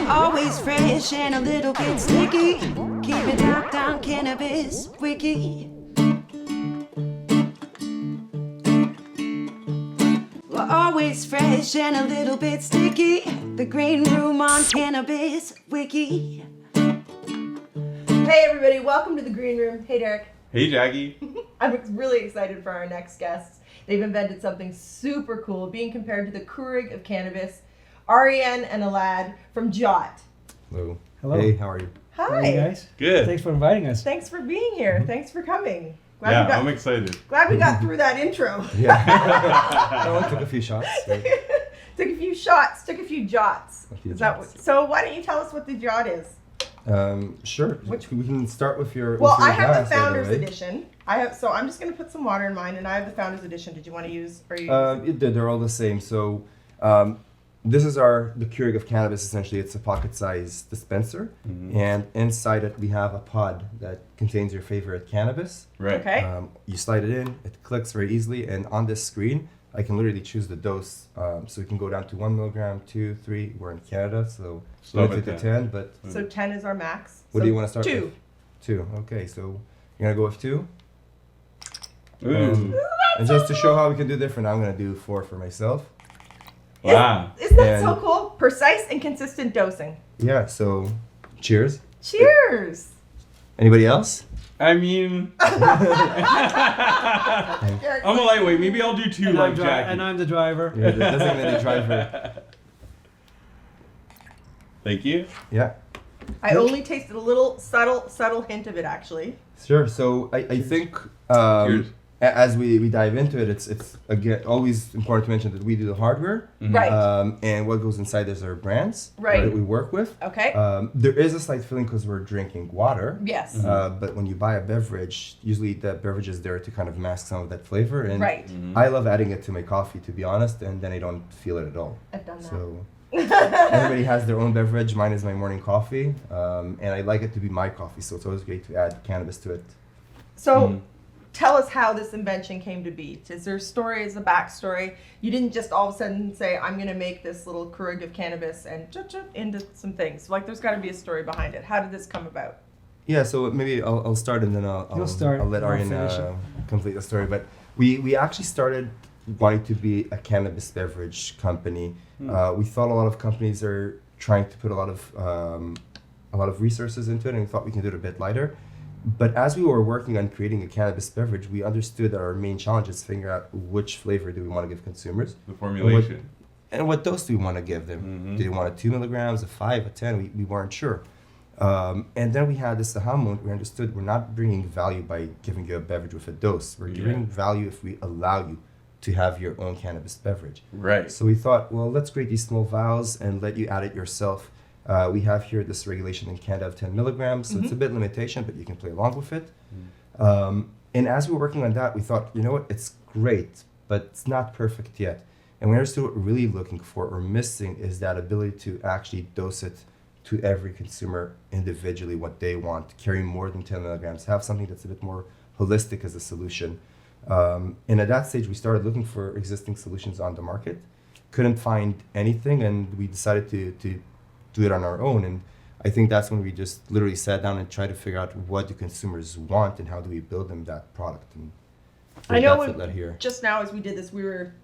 Always fresh and a little bit sticky. Keep it locked on Cannabis Wiki. We're always fresh and a little bit sticky. The Green Room on Cannabis Wiki. Hey everybody, welcome to the Green Room. Hey Derek. Hey Jackie. I'm really excited for our next guests. They've invented something super cool, being compared to the Keurig of cannabis. Arjen and Elad from Djot. Hello. Hello. Hey, how are you? Hi. How are you guys? Good. Thanks for inviting us. Thanks for being here. Thanks for coming. I'm excited. Glad we got through that intro. Yeah. No, I took a few shots. Took a few shots, took a few jots. A few Is that jots. so why don't you tell us what the Djot is? Sure. We can start with your. Well, with your I have glass the right Founders away. Edition. So I'm just going to put some water in mine, and I have the Founders Edition. Did you want to use? Or you They're all the same. So, this is the Keurig of cannabis. Essentially, it's a pocket-sized dispenser, and inside it we have a pod that contains your favorite cannabis. Right. Okay. You slide it in. It clicks very easily, and on this screen, I can literally choose the dose. So we can go down to 1 milligram, 2, 3. We're in Canada, so Stop limited at to 10. But So 10 is our max. what So do you want to start 2. with? 2. Okay, so you're gonna go with 2. Ooh. And just to show how we can do different, I'm gonna do 4 for myself. Wow. Isn't that so And- cool? Precise and consistent dosing. Yeah. So, cheers. Cheers. Anybody else? I mean, I'm a lightweight. Maybe I'll do 2 like Jackie. And I'm the driver. You're the designated driver. Thank you. Yeah. I only tasted a little subtle hint of it actually. Sure. So I think Cheers. as we dive into it, it's again always important to mention that we do the hardware. Right. And what goes inside is our brands Right. that we work with. Okay. There is a slight feeling because we're drinking water. Yes. But when you buy a beverage, usually the beverage is there to kind of mask some of that flavor. And Right. I love adding it to my coffee, to be honest, and then I don't feel it at all. I've done that. So everybody has their own beverage. Mine is my morning coffee, and I like it to be my coffee. So it's always great to add cannabis to it. So tell us how this invention came to be. Is there a story, is a backstory? You didn't just all of a sudden say, I'm going to make this little Keurig of cannabis and into some things. Like there's got to be a story behind it. How did this come about? Yeah, so maybe I'll start and then You'll start, I'll let I'll Arjen finish it. complete the story. But we actually started wanting to be a cannabis beverage company. We thought a lot of companies are trying to put a lot of resources into it, and we thought we can do it a bit lighter. But as we were working on creating a cannabis beverage, we understood that our main challenge is figuring out which flavor do we want to give consumers. The formulation. And what dose do we want to give them? Do they want a 2 milligrams, a 5, a 10? We weren't sure. And then we had this aha moment. We understood we're not bringing value by giving you a beverage with a dose. We're giving value if we allow you to have your own cannabis beverage. Right. So we thought, well, let's create these small vials and let you add it yourself. We have here this regulation in Canada of 10 milligrams, so it's a bit limitation, but you can play along with it. And as we were working on that, we thought, you know what, it's great, but it's not perfect yet. And we understood what we're really looking for or missing is that ability to actually dose it to every consumer individually what they want, carry more than 10 milligrams, have something that's a bit more holistic as a solution. And at that stage, we started looking for existing solutions on the market, couldn't find anything, and we decided to do it on our own. And I think that's when we just literally sat down and tried to figure out what do consumers want and how do we build them that product. And I know that's what led here. just now as we did this,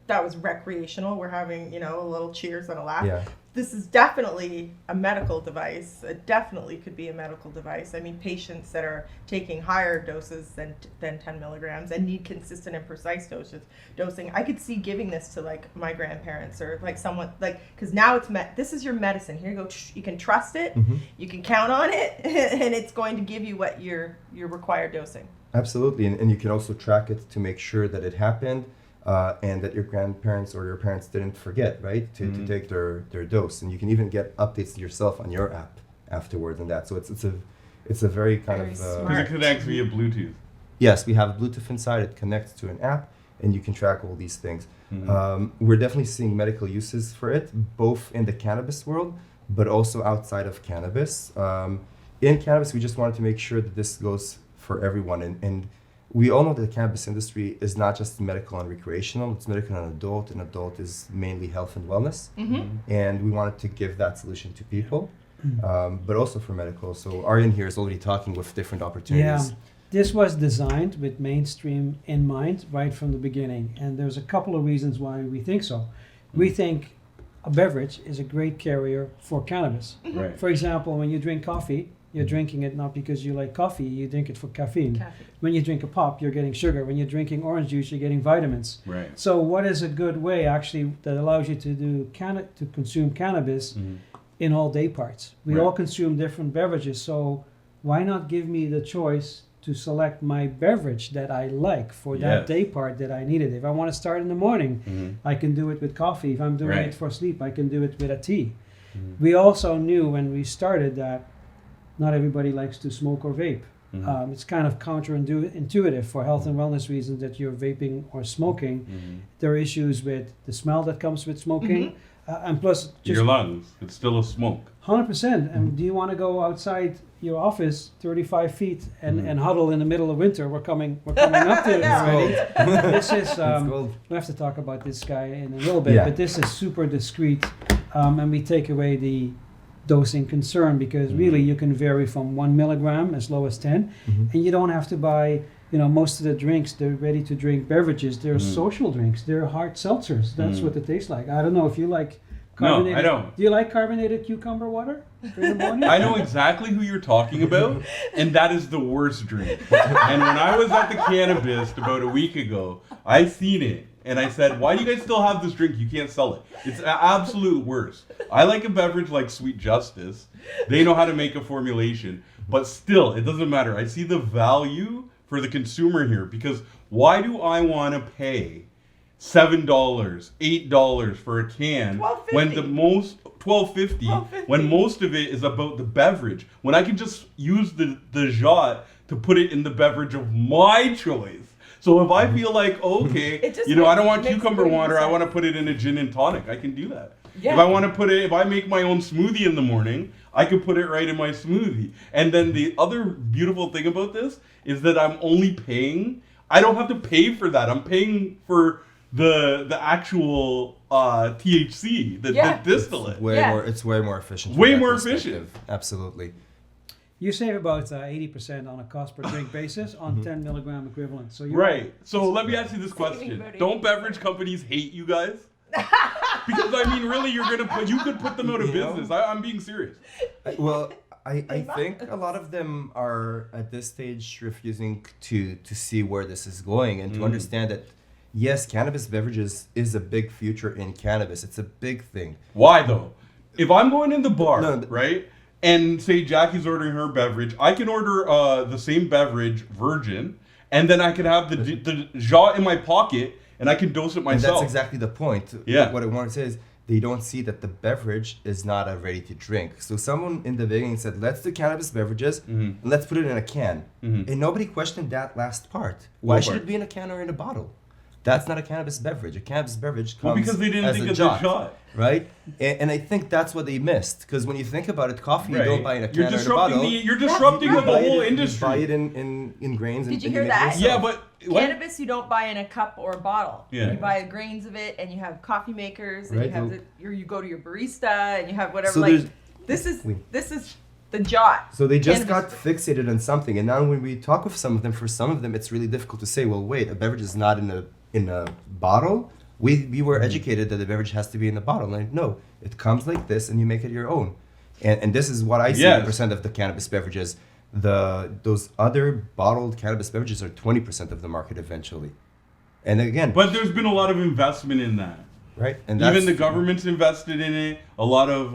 that was recreational. We're having, a little cheers and a laugh. Yeah. This is definitely a medical device. It definitely could be a medical device. I mean, patients that are taking higher doses than 10 milligrams and need consistent and precise dosing. I could see giving this to like my grandparents or like someone because now this is your medicine. Here you go. You can trust it. You can count on it, and it's going to give you what your required dosing. Absolutely. And you can also track it to make sure that it happened. And that your grandparents or your parents didn't forget, right, to take their dose. And you can even get updates yourself on your app afterwards and that. So it's a very kind Very of... smart. Because it connects via Bluetooth. Yes, we have Bluetooth inside. It connects to an app, and you can track all these things. We're definitely seeing medical uses for it, both in the cannabis world, but also outside of cannabis. In cannabis, we just wanted to make sure that this goes for everyone. And we all know that the cannabis industry is not just medical and recreational, it's medical and adult is mainly health and wellness. And we wanted to give that solution to people. but also for medical. So Arjen here is already talking with different opportunities. Yeah, this was designed with mainstream in mind right from the beginning, and there's a couple of reasons why we think so. We think a beverage is a great carrier for cannabis. Right. For example, when you drink coffee, you're drinking it not because you like coffee, you drink it for caffeine. Caffeine. When you drink a pop, you're getting sugar. When you're drinking orange juice, you're getting vitamins. Right. So what is a good way actually that allows you to do to consume cannabis in all day parts? We Right. all consume different beverages, so why not give me the choice to select my beverage that I like for that Yes. day part that I need it? If I want to start in the morning, I can do it with coffee. If I'm doing Right. it for sleep, I can do it with a tea. We also knew when we started that not everybody likes to smoke or vape. It's kind of counterintuitive for health and wellness reasons that you're vaping or smoking. There are issues with the smell that comes with smoking, and plus just Your lungs. It's still a smoke. 100%. And do you want to go outside your office 35 feet and huddle in the middle of winter? We're coming up to it already. This is we have to talk about this guy in a little bit, Yeah. but this is super discreet, and we take away the dosing concern because really you can vary from 1 milligram as low as 10, and you don't have to buy. Most of the drinks, they're ready to drink beverages. They're social drinks. They're hard seltzers. That's what they taste like. I don't know if you like No, carbonated. I don't. Do you like carbonated cucumber water in the morning? I know exactly who you're talking about, and that is the worst drink. And when I was at the cannabis about a week ago, I seen it, and I said, "Why do you guys still have this drink? You can't sell it. It's the absolute worst." I like a beverage like Sweet Justice. They know how to make a formulation, but still, it doesn't matter. I see the value for the consumer here because why do I want to pay $7, $8 for a can $12.50. when the most $12.50 when most of it is about the beverage, when I can just use the Djot to put it in the beverage of my choice. So if I feel like, okay, It just I don't want makes cucumber water, I sense. want to put it in a gin and tonic, I can do that. Yeah. If I make my own smoothie in the morning, I can put it right in my smoothie. And then the other beautiful thing about this is that I'm only paying, I don't have to pay for that. I'm paying for the actual THC, the distillate. It's way more efficient. Way from that more perspective. efficient. Absolutely. You save about 80% on a cost per drink basis on 10 milligram equivalent. So you're Right. So let me ask you this question: about don't beverage companies hate you guys? Because I mean, really, you could put them out of business. I'm being serious. I think a lot of them are at this stage refusing to see where this is going and to understand that yes, cannabis beverages is a big future in cannabis. It's a big thing. Why though? If I'm going in the bar, No, right, and say Jackie's ordering her beverage, I can order the same beverage, virgin, and then I can have the Djot in my pocket, and I can dose it And myself. that's exactly the point. Yeah. What I want to say is they don't see that the beverage is not a ready to drink. So someone in the beginning said, let's do cannabis beverages and let's put it in a can. And nobody questioned that last part. Why What should part? it be in a can or in a bottle? That's not a cannabis beverage. A cannabis beverage comes Well, because they didn't as think a of the Djot, Djot. right? And I think that's what they missed. Because when you think about it, coffee you don't buy in a can You're or in a disrupting bottle. you're disrupting the buy it whole in- industry. You buy it in grains. Did and you and hear make it that? yourself. Yeah, but what? Cannabis you don't buy in a cup or a bottle. Yeah. You buy grains of it, and you have coffee makers, and Right, you have well- you go to your barista, and you have whatever. So like there's- this is we- the Djot. So they just got Cannabis. fixated on something, and now when we talk with some of them, for some of them, it's really difficult to say. Well, wait, a beverage is not in a bottle. We were educated that the beverage has to be in a bottle. Like, no, it comes like this, and you make it your own. And this is what I see. Yes. 80% of the cannabis beverages. Those other bottled cannabis beverages are 20% of the market eventually. And again, But there's been a lot of investment in that. right? And Even that's- the government's invested in it. A lot of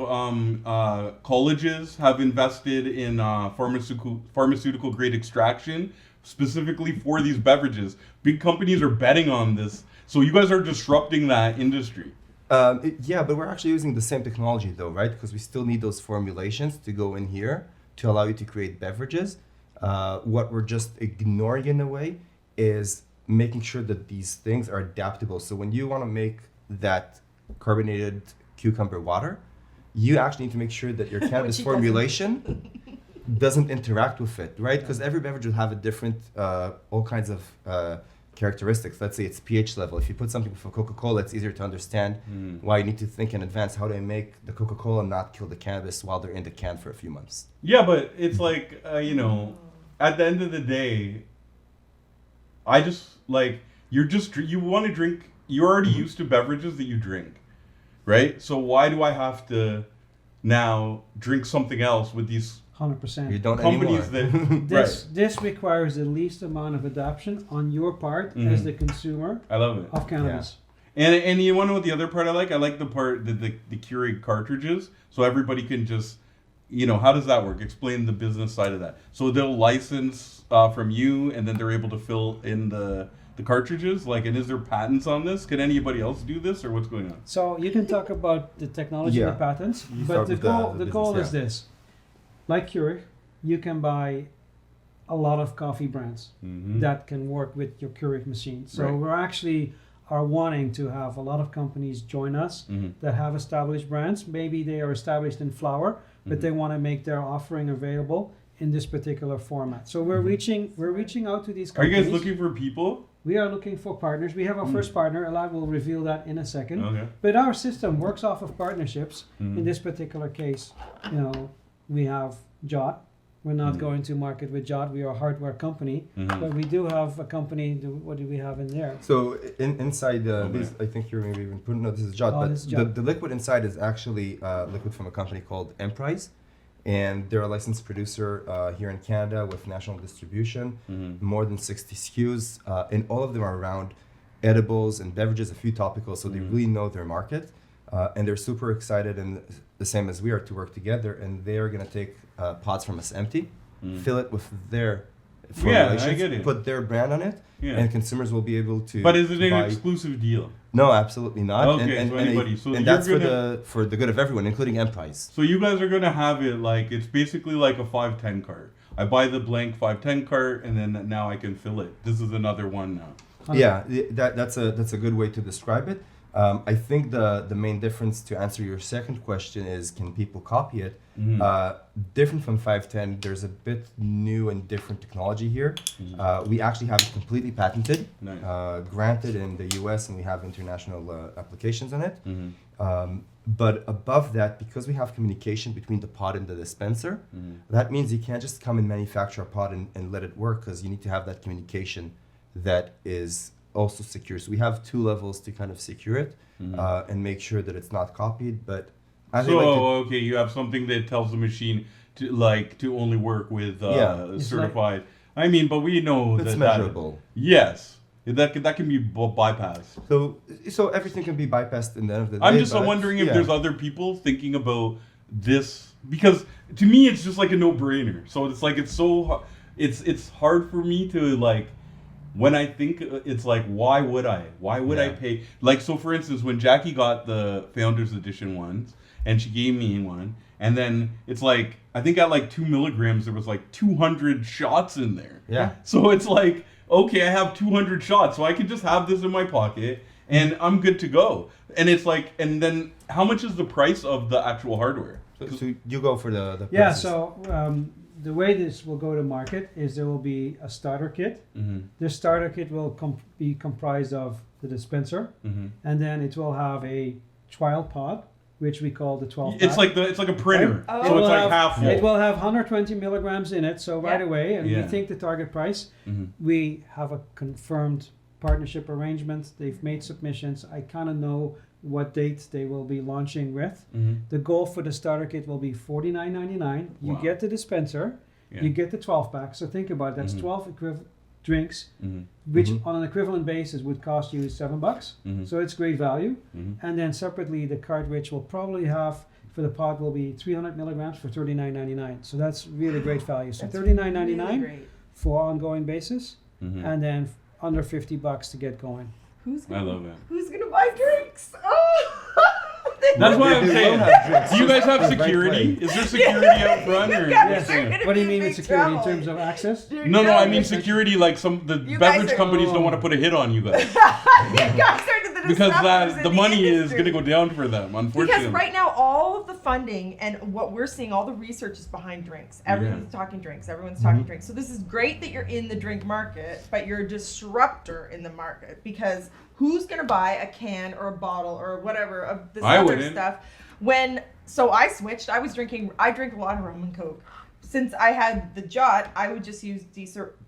colleges have invested in pharmaceutical grade extraction, specifically for these beverages. Big companies are betting on this, so you guys are disrupting that industry. Yeah, but we're actually using the same technology though, right? Because we still need those formulations to go in here to allow you to create beverages. What we're just ignoring in a way is making sure that these things are adaptable. So when you want to make that carbonated cucumber water, you actually need to make sure that your cannabis he formulation doesn't interact with it, right? Because every beverage will have a different, all kinds of characteristics. Let's say it's pH level. If you put something for Coca-Cola, it's easier to understand why you need to think in advance. How do I make the Coca-Cola not kill the cannabis while they're in the can for a few months? Yeah, but it's like, at the end of the day, I just, like, you want to drink, you're already used to beverages that you drink, right? So why do I have to now drink something else with these 100%. You don't companies anymore. that, This requires the least amount of adoption on your part as the consumer I love it. of cannabis. And you want to know what the other part I like? I like the part, the Keurig cartridges, so everybody can just, how does that work? Explain the business side of that. So they'll license from you, and then they're able to fill in the cartridges? Like, and is there patents on this? Can anybody else do this, or what's going on? So you can talk about the technology and the patents, but start the with goal, the the goal business, is this. Like Keurig, you can buy a lot of coffee brands that can work with your Keurig machine. So Right. we're actually are wanting to have a lot of companies join us that have established brands. Maybe they are established in flower, but they want to make their offering available in this particular format. So we're reaching out to these Are you companies. guys looking for people? We are looking for partners. We have our first partner. Elad will reveal that in a second. Okay. But our system works off of partnerships. In this particular case, we have Djot. We're not going to market with Djot. We are a hardware company, but we do have a company. What do we have in there? So inside this, I think you're maybe even putting. No, this is Djot. Oh, but this is Djot. the liquid inside is actually liquid from a company called Emprise, and they're a licensed producer here in Canada with national distribution, more than 60 SKUs, and all of them are around edibles and beverages, a few topicals. So they really know their market, and they're super excited and the same as we are to work together. And they are going to take pods from us empty, fill it with their formulations, I get it. put their brand on it, Yeah. and consumers will be able to. But is it an buy- exclusive deal? No, absolutely not. Okay, and, so and, anybody. they- So and you're that's gonna- for the good of everyone, including Emprise. So you guys are gonna have it like it's basically like a 510 cart. I buy the blank 510 cart, and then now I can fill it. This is another one now. Yeah, that's a good way to describe it. I think the main difference to answer your second question is, can people copy it? Different from 510, there's a bit new and different technology here. We actually have it completely patented, Nice. granted in the US, and we have international applications on it. But above that, because we have communication between the pod and the dispenser, that means you can't just come and manufacture a pod and let it work, because you need to have that communication that is also secure. So we have 2 levels to kind of secure it and make sure that it's not copied. But as So I like okay, you have something that tells the machine to only work with It's certified. I mean, but we know it's that measurable. Yes, that can be bypassed. So everything can be bypassed in the end of the day. I'm just but wondering if yeah. there's other people thinking about this, because to me it's just like a no-brainer. So it's like it's hard for me to like. When I think it's like, why would I pay? Like, so for instance, when Jackie got the Founders Edition ones, and she gave me one, and then it's like, I think at like 2 milligrams, there was like 200 shots in there. Yeah. So it's like, okay, I have 200 shots, so I could just have this in my pocket, and I'm good to go. And it's like, and then how much is the price of the actual hardware? So you go for the Yeah. prices. So the way this will go to market is there will be a starter kit. This starter kit will be comprised of the dispenser, and then it will have a trial pod, which we call the 12 pack. It's like a printer, Oh. so it's like half full. It will have 120 milligrams in it, so right Yeah. away, and Yeah. we think the target price. We have a confirmed partnership arrangement. They've made submissions. I kind of know what date they will be launching with. The goal for the starter kit will be $49.99. You Wow. get the dispenser, Yeah. you get the 12 pack. So think about it. That's 12 drinks, which on an equivalent basis would cost you $7. So it's great value. And then separately, the cartridge will probably have, for the pod, will be 300 milligrams for $39.99. So that's really great value. So $39.99 Great. for ongoing basis, and then under $50 to get going. I love it. Who's gonna buy drinks? Oh! That's why I'm They saying. will have drinks. Do you guys have Right security? way. Is there security out front, or? Yes. What do you mean with security in terms of access? No, I mean security. Like the You beverage guys are- companies don't want to put a hit on you guys. You guys are to the the because disruptors in the money is industry. going to go down for them, unfortunately. Because right now, all of the funding and what we're seeing, all the research is behind drinks. Everyone's talking drinks. Everyone's talking drinks. So this is great that you're in the drink market, but you're a disruptor in the market because who's going to buy a can or a bottle or whatever of this I other wouldn't. stuff? So I switched. I drink a lot of rum and Coke. Since I had the Djot, I would just use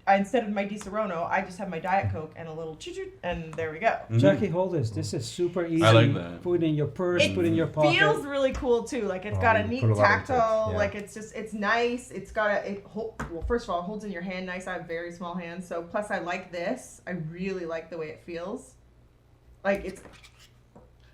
instead of my Di Serono, I just have my Diet Coke and a little choo-choo, and there we go. Jackie, hold this. This is super easy. I like that. Put in your purse, It put in your pocket. feels really cool too. Like it's got a you neat put a lot into it, tactile. yeah. Like it's nice. It's got well, first of all, it holds in your hand nice. I have very small hands, so plus I like this. I really like the way it feels. Like it's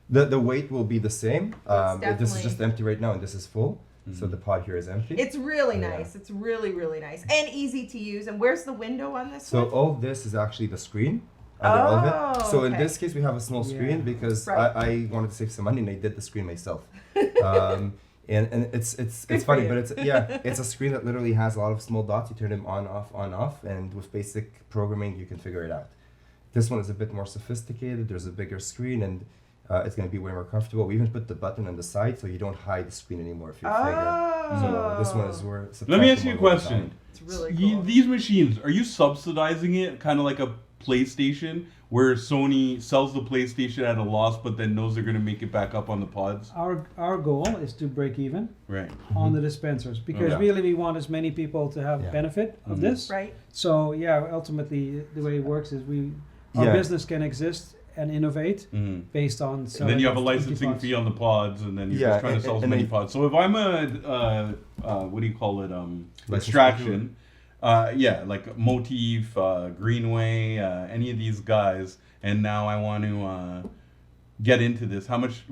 The weight will be the same. This is definitely- just empty right now, and this is full. So the pod here is empty. it's really Yeah. nice. It's really nice and easy to use. And where's the window on this So one? all this is actually the screen under all of it. So in okay. this case, we have a small screen Yeah. because Right. I wanted to save some money and I did the screen myself. And it's for funny, you. but it's a screen that literally has a lot of small dots. You turn them on, off, and with basic programming, you can figure it out. This one is a bit more sophisticated. There's a bigger screen and it's going to be way more comfortable. We even put the button on the side so you don't hide the screen anymore if you're So this one is where. Let me ask you a question. It's really cool. These machines, are you subsidizing it kind of like a PlayStation where Sony sells the PlayStation at a loss but then knows they're going to make it back up on the pods? Our goal is to break even Right. on the dispensers because Yeah. really we want as many people to have Yeah. benefit of this. Right. So yeah, ultimately the way it works is our Yeah. business can exist and innovate Mm-hmm. based on. And then you have a selling licensing pods. fee on the pods, and then you're Yeah, just trying to and- sell as and many I- pods. So if I'm a what do you call it? Extraction. Yeah, like Motif, Greenway, any of these guys, and now I want to get into this. How much?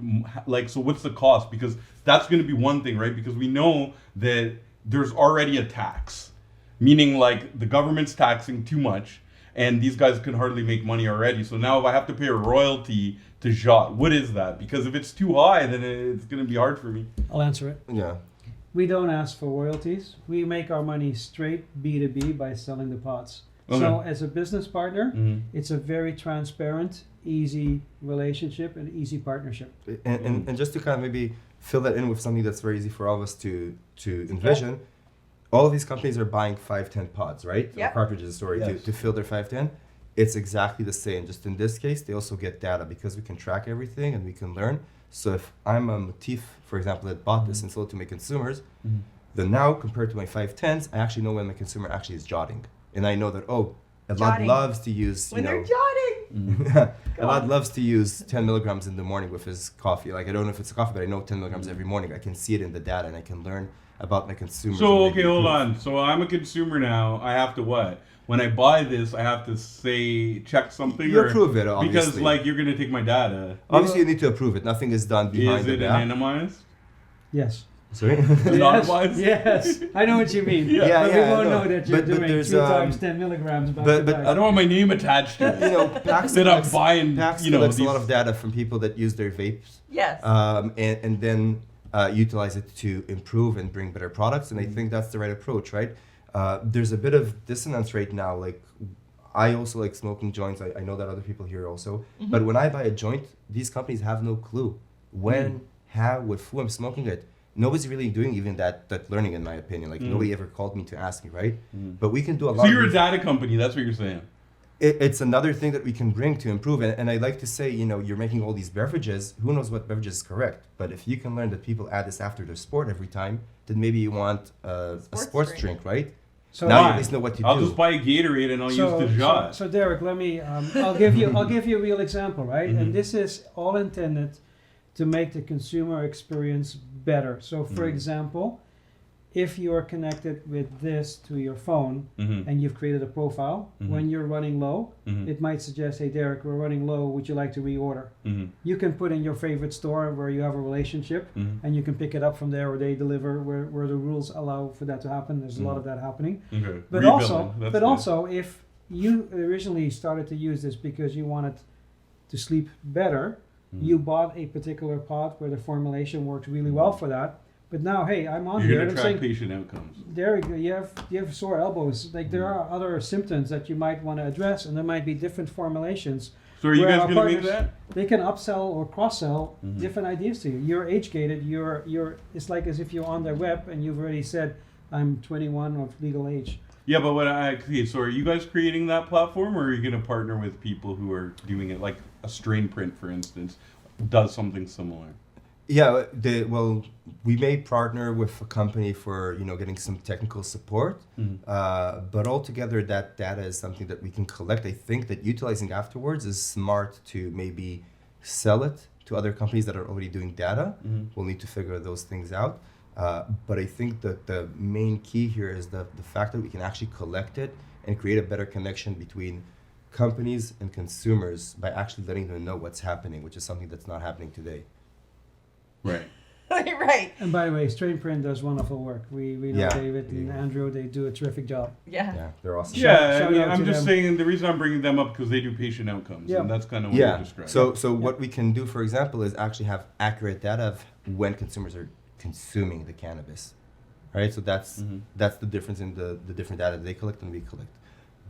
So what's the cost? Because that's going to be one thing, right? Because we know that there's already a tax, meaning like the government's taxing too much. And these guys can hardly make money already. So now if I have to pay a royalty to Djot, what is that? Because if it's too high, then it's going to be hard for me. I'll answer it. Yeah. We don't ask for royalties. We make our money straight B2B by selling the pods. So Okay. as a business partner, it's a very transparent, easy relationship and easy partnership. And just to kind of maybe fill that in with something that's very easy for all of us to envision, all of these companies are buying 510 pods, right? Or Yep. cartridges, sorry, Yes. to fill their 510. It's exactly the same. Just in this case, they also get data because we can track everything and we can learn. So if I'm a Motif, for example, that bought this and sold it to my consumers, then now compared to my 510s, I actually know when my consumer actually is jotting. And I know that, Elad Jotting. loves to use, When they're jotting. Elad loves to use 10 milligrams in the morning with his coffee. Like, I don't know if it's a coffee, but I know 10 milligrams every morning. I can see it in the data and I can learn about my consumers. So, and okay, maybe hold improve. on. So I'm a consumer now. I have to what? When I buy this, I have to check something? You or- approve it, Because, obviously. like, you're going to take my data. Obviously, you need to approve it. Nothing is done behind Is the it back. anonymized? Yes. Sorry? Anonymized? Yes. I know what you mean. Yeah. But we won't know that you're But doing there's, 3 times 10 milligrams back but- to but back. I don't want my name attached to it. You know, PAX That I'm collects, buying, PAX you know, collects a these- lot of data from people that use their vapes. Yes. And then utilize it to improve and bring better products. And I think that's the right approach, right? There's a bit of dissonance right now. Like, I also like smoking joints. I know that other people here also. But when I buy a joint, these companies have no clue when, how, with who I'm smoking it. Nobody's really doing even that learning, in my opinion. Like, nobody ever called me to ask me, right? But we can do a lot So you're a of data company. That's what you're saying. it's another thing that we can bring to improve. And I like to say, you're making all these beverages. Who knows what beverage is correct? But if you can learn that people add this after their sport every time, then maybe you want a sports drink, right? So Now you Fine. at least know what to I'll do. just buy a Gatorade and I'll use the Djot. So Derek, let me. I'll give you a real example, right? And this is all intended to make the consumer experience better. So, for example, if you are connected with this to your phone and you've created a profile, when you're running low, it might suggest, "Hey, Derek, we're running low. Would you like to reorder?" You can put in your favorite store where you have a relationship, and you can pick it up from there, or they deliver where the rules allow for that to happen. There's a lot of that happening. Okay. But Rebilling. That's also, good. if you originally started to use this because you wanted to sleep better, you bought a particular pod where the formulation works really well for that. But now, hey, I'm on You're here going and to I'm track saying, patient outcomes. Derek, you have sore elbows. Like, there are other symptoms that you might want to address, and there might be different formulations So are you Where guys our going to make partners, that? They can upsell or cross-sell Mm-hmm. different ideas to you. You're age-gated. You're. It's like as if you're on their web and you've already said, "I'm 21 of legal age." Yeah, but so are you guys creating that platform, or are you going to partner with people who are doing it, like a strain print, for instance, does something similar? Yeah, we may partner with a company for getting some technical support, but altogether that data is something that we can collect. I think that utilizing afterwards is smart to maybe sell it to other companies that are already doing data. We'll need to figure those things out. But I think that the main key here is the fact that we can actually collect it and create a better connection between companies and consumers by actually letting them know what's happening, which is something that's not happening today. Right. Right. And by the way, Strain Print does wonderful work. We know Yeah. David and Andrew. They do a terrific job. Yeah. Yeah, they're awesome. Yeah, Shout I mean, out I'm to just them. saying the reason I'm bringing them up because they do patient outcomes, Yeah. and that's kind of what you're describing. So what we can do, for example, is actually have accurate data of when consumers are consuming the cannabis, right? So that's the difference in the different data they collect and we collect.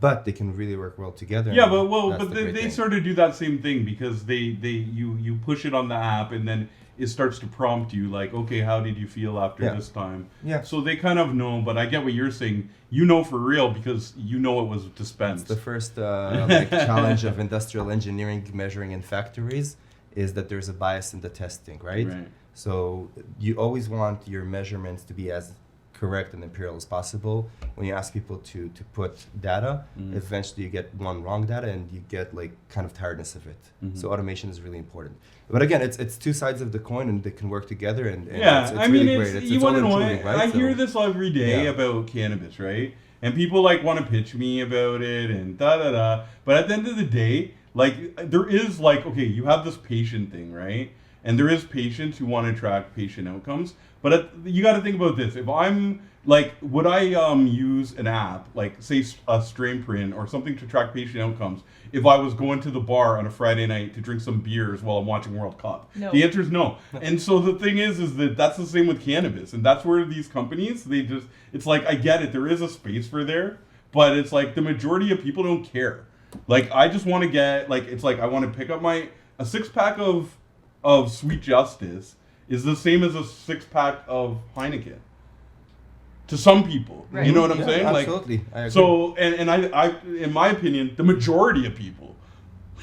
But they can really work well together. Yeah, and but that's the great they thing. sort of do that same thing because you push it on the app and then it starts to prompt you like, okay, how did you feel after Yeah. this time? Yeah. So they kind of know, but I get what you're saying. You know for real because you know it was It's dispensed. the first challenge of industrial engineering measuring in factories is that there's a bias in the testing, right? Right. So you always want your measurements to be as correct and imperial as possible. When you ask people to put data, eventually you get one wrong data and you get like kind of tiredness of it. So automation is really important. But again, it's two sides of the coin and they can work together and Yeah, it's I mean, really it's, great. you It's want all to know. improving, right? I So- hear this every day Yeah. about cannabis, right? And people like want to pitch me about it and da da da. But at the end of the day, like there is like, okay, you have this patient thing, right? And there is patients who want to track patient outcomes. But you got to think about this. If I'm like, would I use an app like say a strain print or something to track patient outcomes if I was going to the bar on a Friday night to drink some beers while I'm watching World Cup? No. The answer is no. And so the thing is that that's the same with cannabis, and that's where these companies it's like I get it, there is a space for there, but it's like the majority of people don't care. Like I just want to get like it's like I want to pick up a 6-pack of Sweet Justice is the same as a 6-pack of Heineken. To some people, Right. you know what I'm Yeah, saying? absolutely. I agree. So, and I, in my opinion, the majority of people,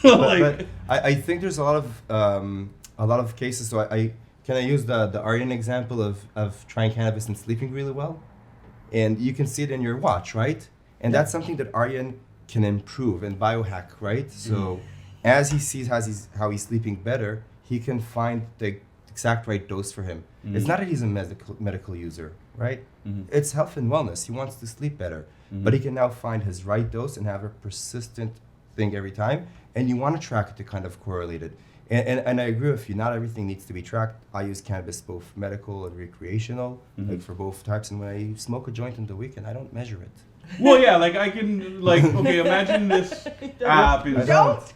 but I think there's a lot of cases. So I use the Arjen example of trying cannabis and sleeping really well, and you can see it in your watch, right? And that's something that Arjen can improve and biohack, right? So as he sees how he's sleeping better, he can find the exact right dose for him. It's not that he's a medical user, right? It's health and wellness. He wants to sleep better, but he can now find his right dose and have a persistent thing every time. And you want to track it to kind of correlate it. And I agree with you. Not everything needs to be tracked. I use cannabis both medical and recreational, like for both types. And when I smoke a joint in the weekend, I don't measure it. well, yeah, like I can, like, okay, imagine this app is.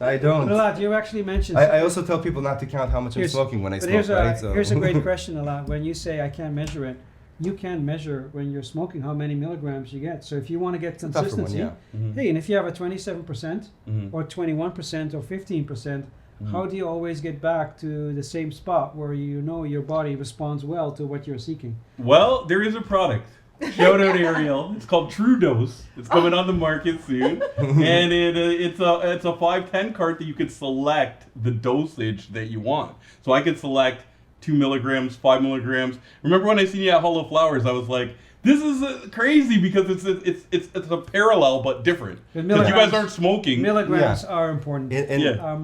I don't. Elad, you actually mentioned. I also tell people not to count how much I'm Here's- smoking when I But smoke, right? So here's a great question, Elad. When you say I can't measure it, you can measure when you're smoking how many milligrams you get. So if you want to get It's a tougher one, consistency, yeah. hey, and if you have a 27% or 21% or 15%, how do you always get back to the same spot where you know your body responds well to what you're seeking? Well, there is a product. Shout out Ariel. It's called True Dose. It's coming on the market soon, and it's a 510 cart that you could select the dosage that you want. So I could select 2 milligrams, 5 milligrams. Remember when I seen you at Hollow Flowers? I was like, this is crazy because it's a parallel but different. But Because you guys milligrams- aren't smoking. Milligrams are important. Yeah.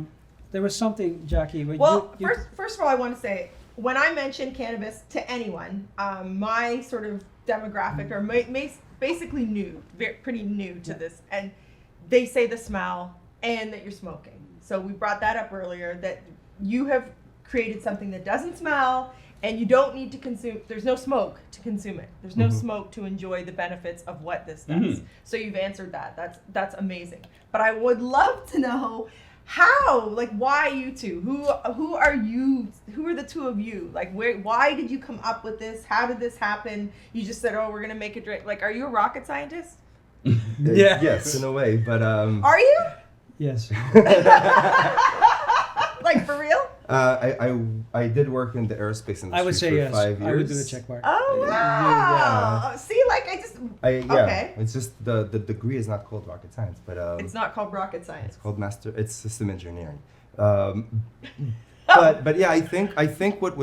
There was something, Jackie. when Well, you- first of all, I want to say when I mention cannabis to anyone, my sort of demographic are basically new, pretty new to this, and they say the smell and that you're smoking. So we brought that up earlier that you have created something that doesn't smell and you don't need to consume. There's no smoke to consume it. There's no smoke to enjoy the benefits of what this does. So you've answered that. That's amazing. But I would love to know how, like, why you two? Who are you? Who are the two of you? Like, why did you come up with this? How did this happen? You just said, oh, we're gonna make a drink. Like, are you a rocket scientist? Yeah. Yes, in a way, but Are you? Yes. Like for real? I did work in the aerospace industry I would say for yes. 5 years. I would do a check mark. Oh wow! See, like I just Okay. It's just the degree is not called rocket science, but it's not called rocket science. it's called it's system engineering. But yeah, I think what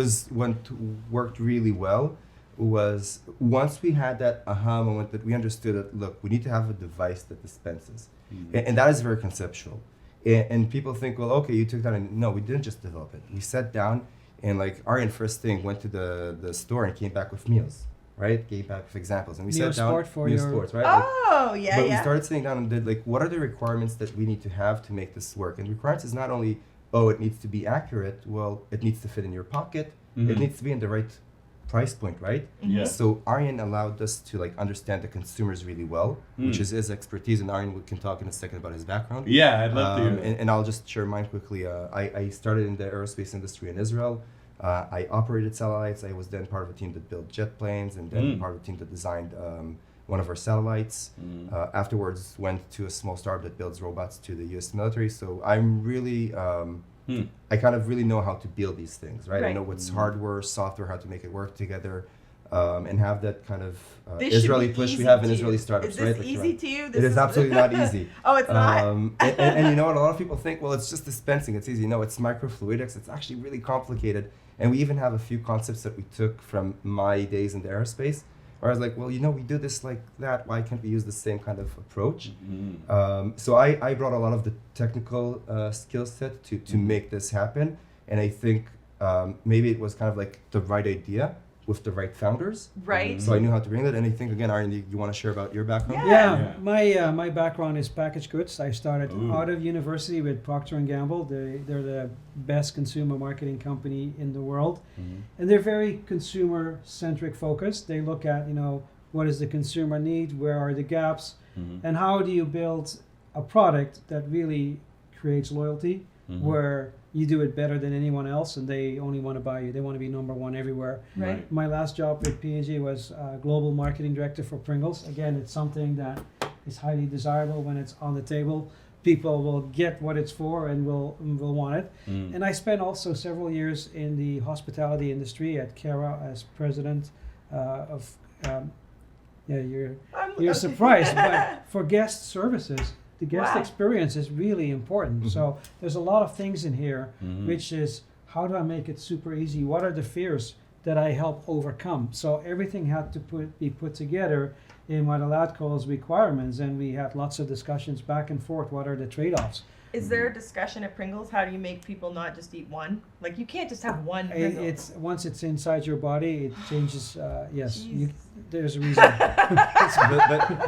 worked really well was once we had that aha moment that we understood that look, we need to have a device that dispenses, and that is very conceptual. And people think, well, okay, you took that, and no, we didn't just develop it. We sat down and like Arjen first thing went to the store and came back with meals, right? Came back with examples, and we sat down. Sports, right? Oh, yeah, But yeah. we started sitting down and did like, what are the requirements that we need to have to make this work? And requirements is not only, oh, it needs to be accurate. Well, it needs to fit in your pocket. It needs to be in the right price point, right? Yeah. So Arjen allowed us to like understand the consumers really well, which is his expertise, and Arjen can talk in a second about his background. Yeah, I'd love to hear that. And I'll just share mine quickly. I started in the aerospace industry in Israel. I operated satellites. I was then part of a team that built jet planes, and then part of a team that designed one of our satellites. Afterwards, went to a small startup that builds robots to the U.S. military. So I'm really, I kind of really know how to build these things, right? I know what's hardware, software, how to make it work together, and have that kind of Israeli push we have in Israeli startups, is this right? easy to you? It is absolutely not easy. Oh, it's not? And you know what? A lot of people think, well, it's just dispensing. It's easy. No, it's microfluidics. It's actually really complicated. And we even have a few concepts that we took from my days in the aerospace, where I was like, well, you know, we do this like that. Why can't we use the same kind of approach? So I brought a lot of the technical skill set to make this happen. And I think maybe it was kind of like the right idea with the right founders. Right. So I knew how to bring that. And I think, again, Arjen, you want to share about your background? Yeah. My background is packaged goods. I started out of university with Procter & Gamble. They're the best consumer marketing company in the world. And they're very consumer-centric focused. They look at, you know, what does the consumer need, where are the gaps, and how do you build a product that really creates loyalty, where you do it better than anyone else and they only want to buy you. They want to be number one everywhere. Right. My last job with P&G was global marketing director for Pringles. Again, it's something that is highly desirable when it's on the table. People will get what it's for and will want it. And I spent also several years in the hospitality industry at Kara as president of, you're surprised, but for guest services. The guest experience is really important. So there's a lot of things in here, which is how do I make it super easy? What are the fears that I help overcome? So everything had to be put together in what Elad calls requirements, and we had lots of discussions back and forth. What are the trade-offs? Is there a discussion at Pringles? How do you make people not just eat one? Like you can't just have one Pringles. It's once it's inside your body, it changes. Yes, Jeez. there's a reason.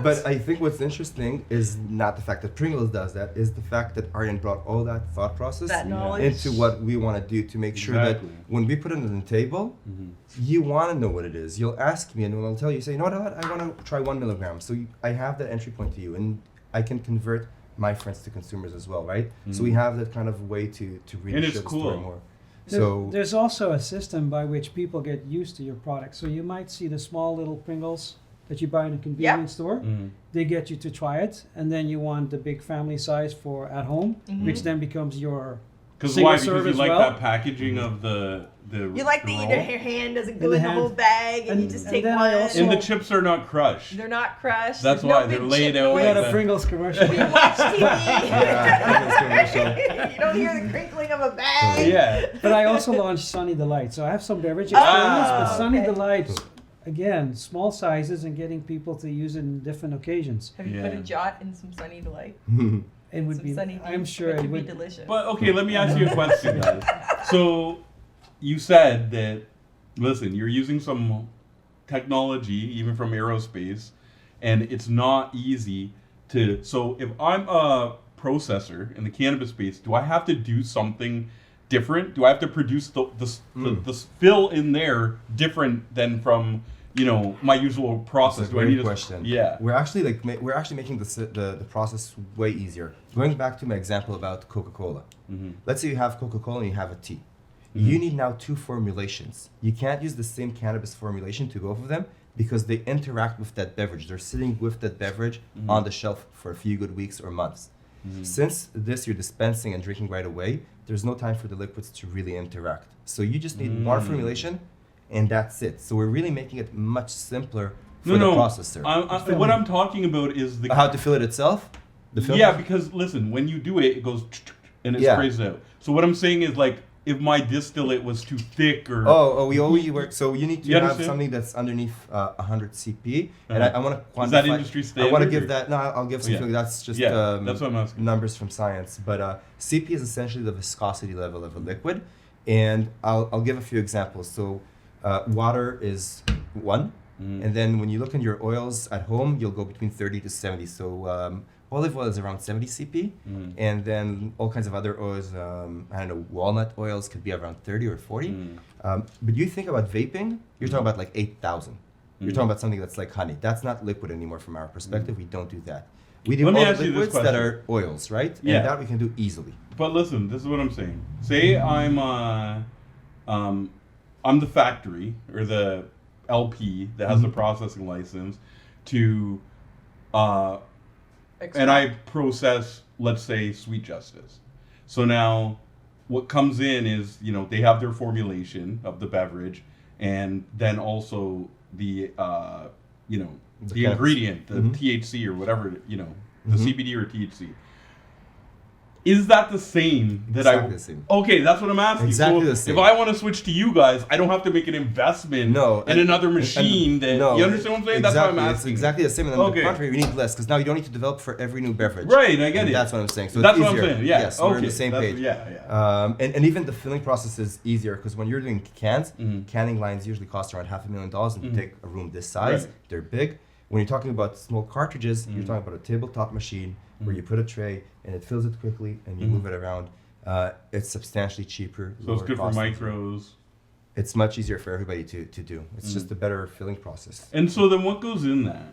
but I think what's interesting is not the fact that Pringles does that, is the fact that Arjen brought all that thought process That knowledge. into what we want to do to make sure that when we put it on the table, you want to know what it is. You'll ask me and I'll tell you, say, you know what, I want to try 1 milligram. So I have that entry point to you and I can convert my friends to consumers as well, right? So we have that kind of way to really show the story more. There's also a system by which people get used to your product. So you might see the small little Pringles that you buy in a convenience store. They get you to try it, and then you want the big family size for at home, which then becomes your single Because serve you as like well. that packaging of the You like the roll? your hand doesn't go In the in the hand. whole bag and you just And take then one. I also- And the chips are not crushed. They're not crushed. That's There's why no they're big laid chip out We noise. got a that. Pringles commercial. You watch TV. commercial. You don't hear the crinkling of a bag. Yeah. But I also launched Sunny Delight. So I have some beverage experience, but Sunny okay. Delight, again, small sizes and getting people to use it in different occasions. Have you put a Yeah. Djot in some Sunny Delight? It would Some be, Sunny I'm D? sure it it would be would. delicious. But okay, let me ask you a question, guys. So you said that, listen, you're using some technology, even from aerospace, and it's not easy to. So if I'm a processor in the cannabis space, do I have to do something different? Do I have to produce the fill in there different than from my usual process? That's a Do I great need question. Yeah. We're actually making the process way easier. Going back to my example about Coca-Cola. Let's say you have Coca-Cola and you have a tea. You need now 2 formulations. You can't use the same cannabis formulation to both of them because they interact with that beverage. They're sitting with that beverage on the shelf for a few good weeks or months. Since this you're dispensing and drinking right away, there's no time for the liquids to really interact. So you just need one formulation, and that's it. So we're really making it much simpler for the processor. What I'm talking about is the How to fill it itself? The filter? yeah, because listen, when you do it, it goes and it sprays out. So what I'm saying is like if my distillate was too thick or we always work. So you need to have understand? something that's underneath 100 CP, and I want to quantify. Is that industry standard? I want to give that. No, I'll give something. That's just that's what I'm asking. numbers from science. But CP is essentially the viscosity level of a liquid, and I'll give a few examples. So water is 1, and then when you look in your oils at home, you'll go between 30 to 70. So olive oil is around 70 CP, and then all kinds of other oils, I don't know, walnut oils could be around 30 or 40. But you think about vaping, you're talking about like 8,000. You're talking about something that's like honey. That's not liquid anymore from our perspective. We don't do that. We do all the liquids that are oils, right? Yeah. And that we can do easily. But listen, this is what I'm saying. Say I'm the factory or the LP that has the processing license to and I process, let's say, Sweet Justice. So now what comes in is, they have their formulation of the beverage, and then also the, the ingredient, the THC or whatever, the CBD or THC. Is that the same that Exactly the same. Okay, that's what I'm asking. Exactly so the same. If I want to switch to you guys, I don't have to make an investment in another machine you understand what I'm saying? Exactly, That's what I'm asking. It's exactly the same, and then on the contrary, we need less, because now you don't need to develop for every new beverage. Right, I get it. That's what I'm saying. So that's it's what easier. I'm saying, yeah. Yes, we're on the same page. Yeah. And even the filling process is easier, because when you're doing cans, canning lines usually cost around $500,000, and you take a room this size, they're big. When you're talking about small cartridges, you're talking about a tabletop machine where you put a tray and it fills it quickly and you move it around. It's substantially cheaper. So it's good for micros. It's much easier for everybody to do. It's just a better filling process. And so then what goes in that?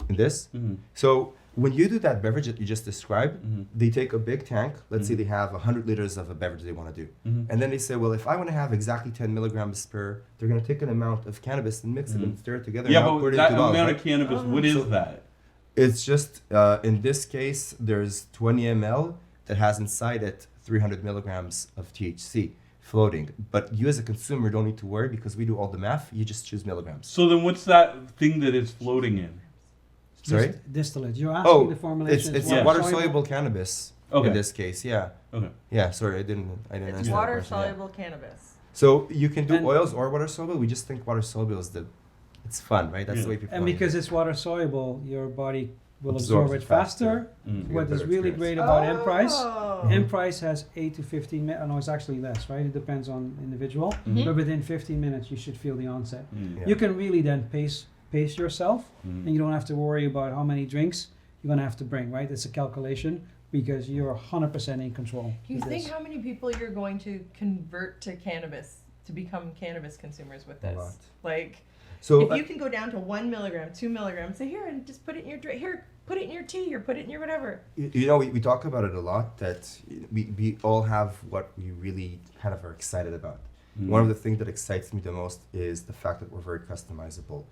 In this? So when you do that beverage that you just described, they take a big tank. Let's say they have 100 liters of a beverage they want to do. And then they say, well, if I want to have exactly 10 milligrams per, they're going to take an amount of cannabis and mix it and stir it together. Yeah, but that amount of cannabis, what is that? It's just, in this case, there's 20 ml that has inside it 300 milligrams of THC floating. But you as a consumer don't need to worry, because we do all the math. You just choose milligrams. So then what's that thing that it's floating in? Sorry? Distillate. You're asking the formulation. It's water-soluble cannabis in this case, Okay. Yeah, sorry, I didn't It's answer water-soluble cannabis. So you can do oils or water-soluble. We just think water-soluble is it's fun, right? That's the way people And want because it's water-soluble, your body will absorb it faster. What is really great about M-Price has 8 to 15 minutes. No, it's actually less, right? It depends on individual. But within 15 minutes, you should feel the onset. You can really then pace yourself, and you don't have to worry about how many drinks you're going to have to bring, right? It's a calculation, because you're 100% in control. Do you think how many people you're going to convert to cannabis, to become cannabis consumers with this? A lot. Like, So if you can go down to 1 milligram, 2 milligrams, say here and just put it in your drink. Here, put it in your tea, or put it in your whatever. we talk about it a lot, that we all have what we really kind of are excited about. One of the things that excites me the most is the fact that we're very customizable.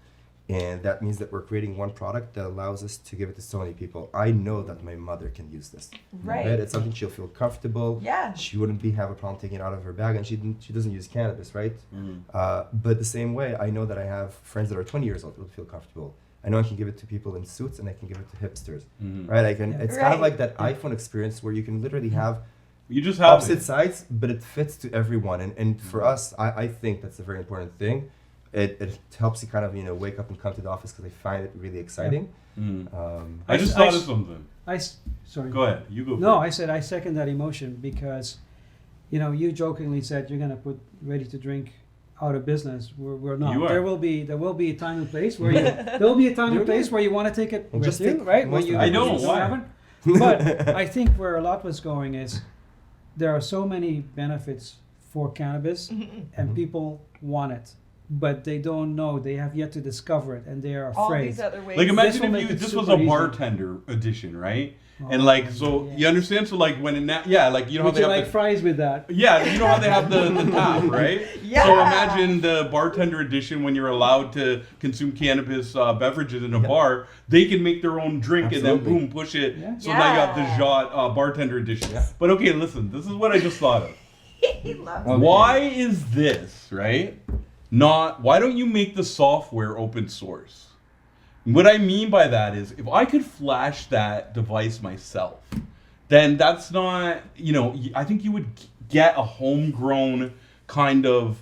And that means that we're creating one product that allows us to give it to so many people. I know that my mother can use this. Right. It's something she'll feel comfortable. Yeah. She wouldn't have a problem taking it out of her bag, and she doesn't use cannabis, right? But the same way, I know that I have friends that are 20 years old who would feel comfortable. I know I can give it to people in suits, and I can give it to hipsters, right? It's kind of like that iPhone experience where you can literally have opposite sides, but it fits to everyone. And for us, I think that's a very important thing. It helps you kind of wake up and come to the office, because I find it really exciting. I just thought of something. Sorry. Go ahead. You go. No, I said I second that emotion, because you jokingly said you're going to put ready to drink out of business. We're not. You are. There will be a time and place where you want to take it with you, right? I know why. But I think where a lot was going is there are so many benefits for cannabis, and people want it. but they don't know. They have yet to discover it, and they are All afraid. these other ways. Like This imagine will if make you it this was super a easy. bartender edition, right? Oh, And like so yes. you understand? So like when like you know how Would they you have like fries with that? yeah, you know how they have the tap, right? Yeah. So imagine the bartender edition when you're allowed to consume cannabis beverages in a bar. They can make their own drink and Absolutely. then boom, push it. Yeah. So now you have the Yeah. Djot bartender edition. Yeah. But okay, listen, this is what I just thought of. He loves Okay. Why is this, right? Why don't you make the software open source? What I mean by that is if I could flash that device myself, then that's not, I think you would get a homegrown kind of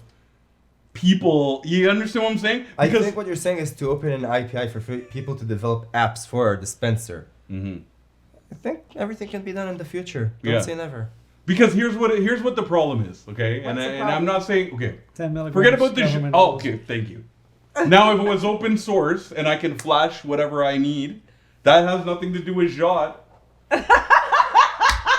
people. You understand what I'm saying? I think what you're saying is to open an API for people to develop apps for our dispenser. Mhm. I think everything can be done in the future. Don't Yeah. say never. Because here's what the problem is, okay? What's the And I'm problem? not saying, okay, 10 milligrams. forget about the government oh, rules. okay, thank you. Now, if it was open source and I can flash whatever I need, that has nothing to do with Djot.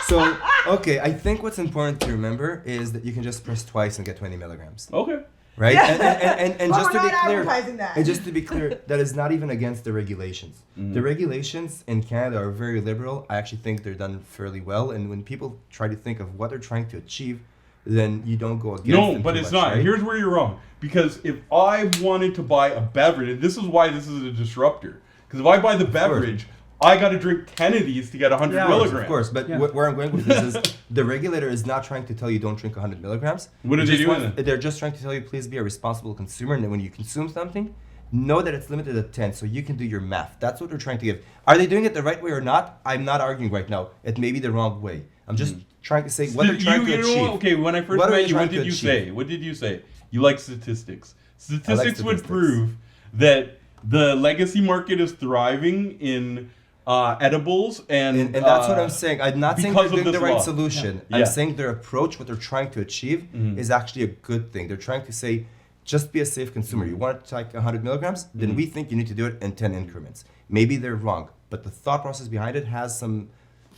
So, okay, I think what's important to remember is that you can just press twice and get 20 milligrams, Okay. right? Yeah. And But just we're to be not clear, advertising that. and just to be clear, that is not even against the regulations. Mm-hmm. The regulations in Canada are very liberal. I actually think they're done fairly well. And when people try to think of what they're trying to achieve, then you don't go against No, them but too it's much, not. right? Here's where you're wrong. Because if I wanted to buy a beverage, and this is why this is a disruptor. Because if I buy the beverage, I got to drink 10 of these to get 100 Yeah, milligrams. Of course, but Yeah. where I'm going with this is the regulator is not trying to tell you don't drink 100 milligrams. What are they Just doing want- then? They're just trying to tell you please be a responsible consumer, and then when you consume something, know that it's limited to 10, so you can do your math. That's what they're trying to give. Are they doing it the right way or not? I'm not arguing right now. It may be the wrong way. I'm just trying to say what they're trying to you know achieve. what? Okay, when I first What are met they you, what trying to did you achieve? say? What did you say? You like statistics. Statistics would statistics. prove that the legacy market is thriving in edibles And that's what I'm saying. I'm not saying because they're of doing the this right law. solution. Yeah. I'm Yeah. saying their approach, what they're trying to achieve, is actually a good thing. They're trying to say, just be a safe consumer. You want to take 100 milligrams? Then we think you need to do it in 10 increments. Maybe they're wrong, but the thought process behind it has some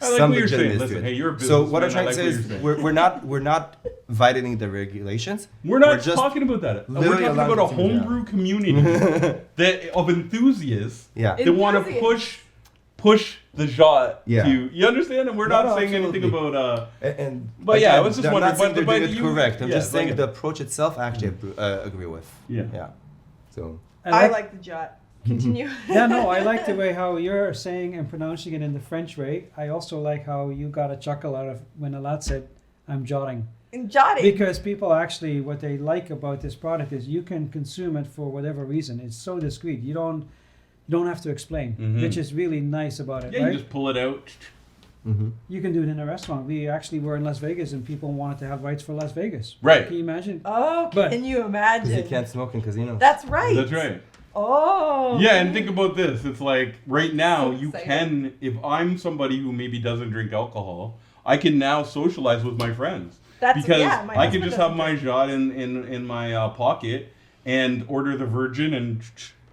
I like some what you're saying. legitimacy Listen, to it. hey, you're a So what I'm businessman. trying I to say like what is you're saying. we're not violating the regulations. We're not just talking about that. We're literally talking allowing about a consumers, yeah. homebrew community that of enthusiasts Yeah. that want to push the Djot Yeah. to. You understand? And we're No, not no, saying anything absolutely. about. And But yeah, I again, was just I'm wondering, not saying but they're doing it you- correct. I'm yeah, just saying like- the approach itself I actually agree with. Yeah. Yeah. So I like the Djot. Continue. Yeah, no, I like the way how you're saying and pronouncing it in the French way. I also like how you got a chuckle out of when Elad said, I'm jotting. And Jotting. Because people actually, what they like about this product is you can consume it for whatever reason. It's so discreet. You don't have to explain, Mhm. which is really nice about it, Yeah, right? you just pull it out. You can do it in a restaurant. We actually were in Las Vegas and people wanted to have rights for Las Vegas. Right. Can you imagine? Oh, But- can you because imagine? you can't smoke in casinos. That's right. That's right. Oh. Yeah, and think about this. It's like right now So you excited. can, if I'm somebody who maybe doesn't drink alcohol, I can now socialize with my friends. That's Because yeah, my I can husband just have doesn't my drink. Djot in my pocket and order the Virgin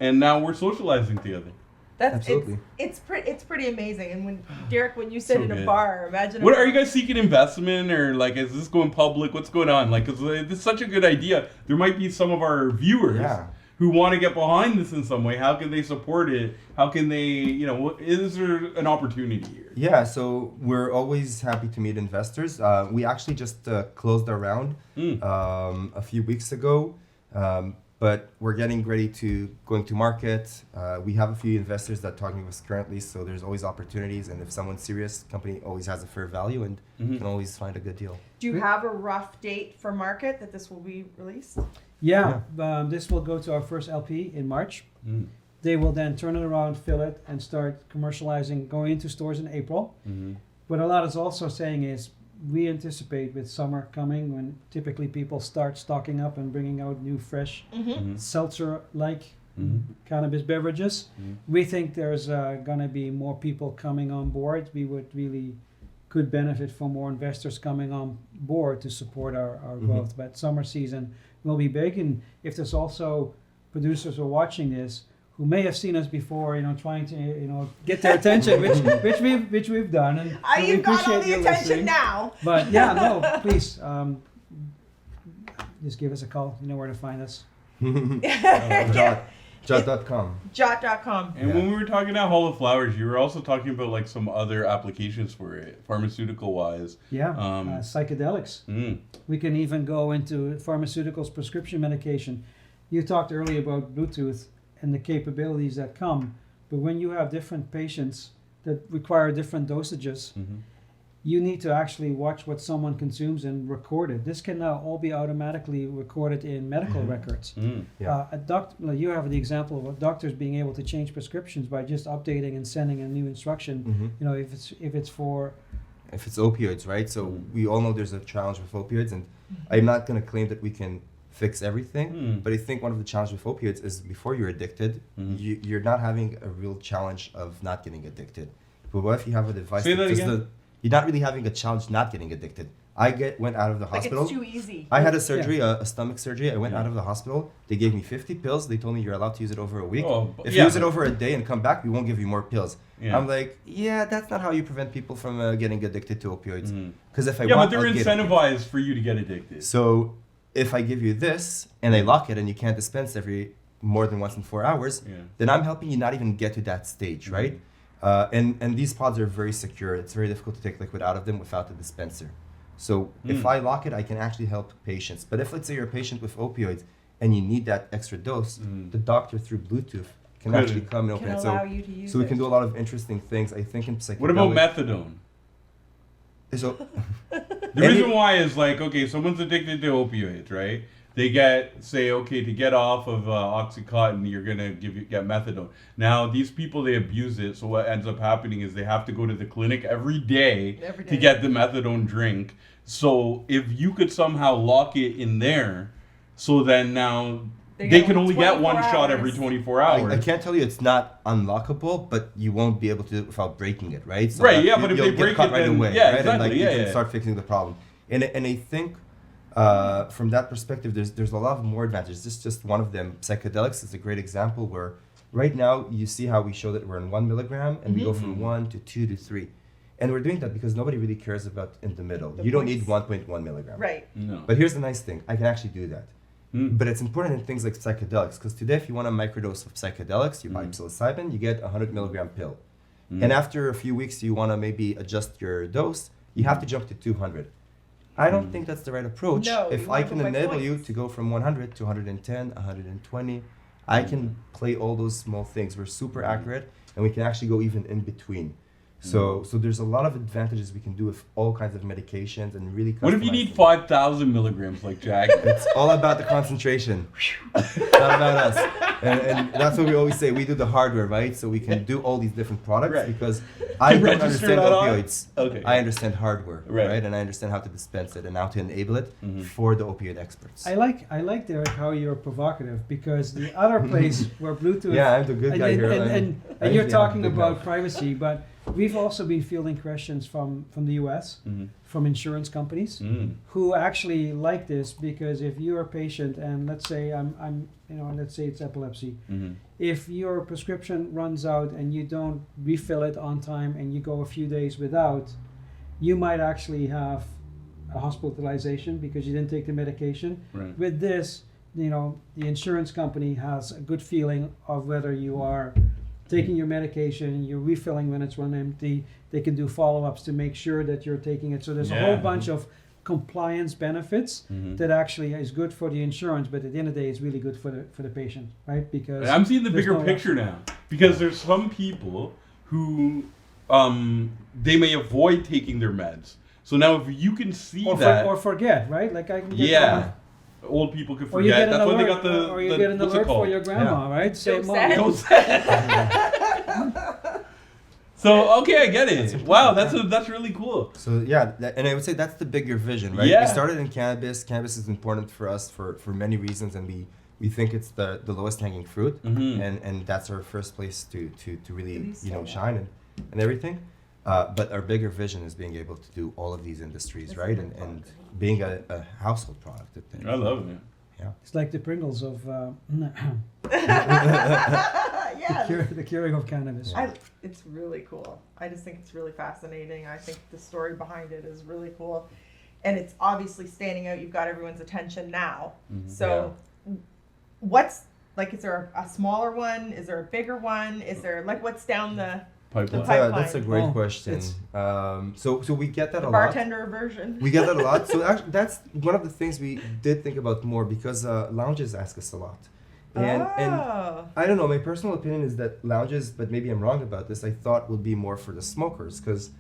and now we're socializing together. That's Absolutely. it's pretty amazing. And when Derek, when you sit So in a good. bar, imagine. What are you guys seeking investment or like is this going public? What's going on? Like, 'cause this is such a good idea. There might be some of our viewers Yeah. who want to get behind this in some way. How can they support it? How can they, is there an opportunity here? Yeah, so we're always happy to meet investors. We actually just closed our round a few weeks ago, but we're getting ready to going to market. We have a few investors that are talking to us currently, so there's always opportunities. And if someone's serious, company always has a fair value and you can always find a good deal. Do you have a rough date for market that this will be released? Yeah, this will go to our first LP in March. Mm. They will then turn it around, fill it, and start commercializing, going into stores in April. Mm-hmm. What Elad is also saying is we anticipate with summer coming when typically people start stocking up and bringing out new fresh Mm-hmm. seltzer-like Mm-hmm. cannabis beverages. Mhm. We think there's going to be more people coming on board. We would really could benefit from more investors coming on board to support our growth. But summer season will be big. And if there's also producers who are watching this who may have seen us before, trying to, get their attention, which we've done. And we You've got all appreciate the you attention listening. now. But yeah, no, please, just give us a call. You know where to find us. Djot.com. Djot.com. And when we were talking about Hall of Flowers, you were also talking about like some other applications for it, pharmaceutical wise. Yeah, Um, psychedelics. Mm. We can even go into pharmaceuticals, prescription medication. You talked earlier about Bluetooth and the capabilities that come, but when you have different patients that require different dosages, Mhm. you need to actually watch what someone consumes and record it. This can now all be automatically recorded in medical records. Mm. Yeah. You have the example of doctors being able to change prescriptions by just updating and sending a new instruction. Mhm. You know, if it's for If it's opioids, right? So we all know there's a challenge with opioids, and I'm not going to claim that we can fix everything, Mm. but I think one of the challenges with opioids is before you're addicted, you're not having a real challenge of not getting addicted. But what if you have a device Say that again? you're not really having a challenge not getting addicted. Went out of the Like hospital. it's too easy. I had a surgery, a stomach surgery. I went out of the hospital. They gave me 50 pills. They told me you're allowed to use it over a week. Oh, If yeah, you use it but- over a day and come back, we won't give you more pills. Yeah. I'm like, yeah, that's not how you prevent people from getting addicted to opioids. Mhm. Because if I Yeah, want, but they're I'll get it. incentivized for you to get addicted. So if I give you this and I lock it and you can't dispense every more than once in 4 hours, Yeah. then I'm helping you not even get to that stage, right? And these pods are very secure. It's very difficult to take liquid out of them without the dispenser. So if I lock it, I can actually help patients. But if, let's say, you're a patient with opioids and you need that extra dose, the doctor through Bluetooth can Could. actually come and open Can it. allow So, you to use so we it. can do a lot of interesting things. I think in psychedelic. What about methadone? So, The Any- reason why is like, okay, someone's addicted to opioids, right? They say, okay, to get off of Oxycontin, you're gonna get methadone. Now, these people, they abuse it, so what ends up happening is they have to go to the clinic every day Every to day. get the methadone drink. So if you could somehow lock it in there, so then now They they get can only get 24 one shot every hours. 24 hours. I can't tell you it's not unlockable, but you won't be able to do it without breaking it, right? So Right, that yeah, but if you'll they get break caught it, right then- away, yeah, right? exactly, And like yeah, you can yeah. start fixing the problem. And I think from that perspective, there's a lot of more advantages. This is just one of them. Psychedelics is a great example where right now you see how we show that we're in 1 milligram and we go from 1 to 2 to 3. And we're doing that because nobody really cares about in the middle. The You don't need points. 1.1 milligram. Right. No. But here's the nice thing. I can actually do that. Mm. But it's important in things like psychedelics, because today if you want a microdose of psychedelics, you buy psilocybin, you get a 100 milligram pill. And after a few weeks, you want to maybe adjust your dose, you have to jump to 200. I don't think that's the right approach. No, If you I wanna can go by enable you points. to go from 100 to 110, 120, I can play all those small things. We're super accurate, and we can actually go even in between. So there's a lot of advantages we can do with all kinds of medications and really. What if you customize need them. 5,000 milligrams like Jack? It's all about the concentration, not about us. And that's what we always say. We do the hardware, right? So we can do all these different products Right. because I Can don't register understand that on? opioids. Okay. I understand hardware, Right. right? And I understand how to dispense it and how to enable it for the opioid experts. I like Derek how you're provocative, because the other place where Bluetooth Yeah, I'm the good and, guy and, here. and I you're usually have talking big about mouth. privacy, but we've also been fielding questions from the US, from insurance companies who actually like this, because if you're a patient and let's say let's say it's epilepsy, if your prescription runs out and you don't refill it on time and you go a few days without, you might actually have a hospitalization because you didn't take the medication. Right. With this, the insurance company has a good feeling of whether you are taking your medication, you're refilling when it's run empty. They can do follow-ups to make sure that you're taking it. So there's a whole Yeah. bunch of compliance benefits that actually is good for the insurance, but at the end of the day, it's really good for the patient, right? Because I'm seeing the there's bigger no- picture now, because there's some people who they may avoid taking their meds. So now if you can see that, or forget, right? Like I can get yeah, old people can Or you forget. get an That's why alert, they got the or you the, get an what's it alert for called? your grandma, right? Say, Don't Mom, say. Don't say- So okay, I get it. Wow, that's really cool. So yeah, and I would say that's the bigger vision, right? Yeah. We started in cannabis. Cannabis is important for us for many reasons, and we think it's the lowest hanging fruit, and that's our first place to really shine and everything. But our bigger vision is being able to do all of these industries, right? And being a household product. I love it. it's like the Pringles of Yeah. the curing of cannabis. It's really cool. I just think it's really fascinating. I think the story behind it is really cool. And it's obviously standing out. You've got everyone's attention now. So what's like? Is there a smaller one? Is there a bigger one? Is there like what's down the Pipeline. That's a great Oh, question. it's- So we get that a lot. bartender version? We get that a lot. So actually, that's one of the things we did think about more because lounges ask us a lot. And I don't know, my personal opinion is that lounges, but maybe I'm wrong about this, I thought would be more for the smokers because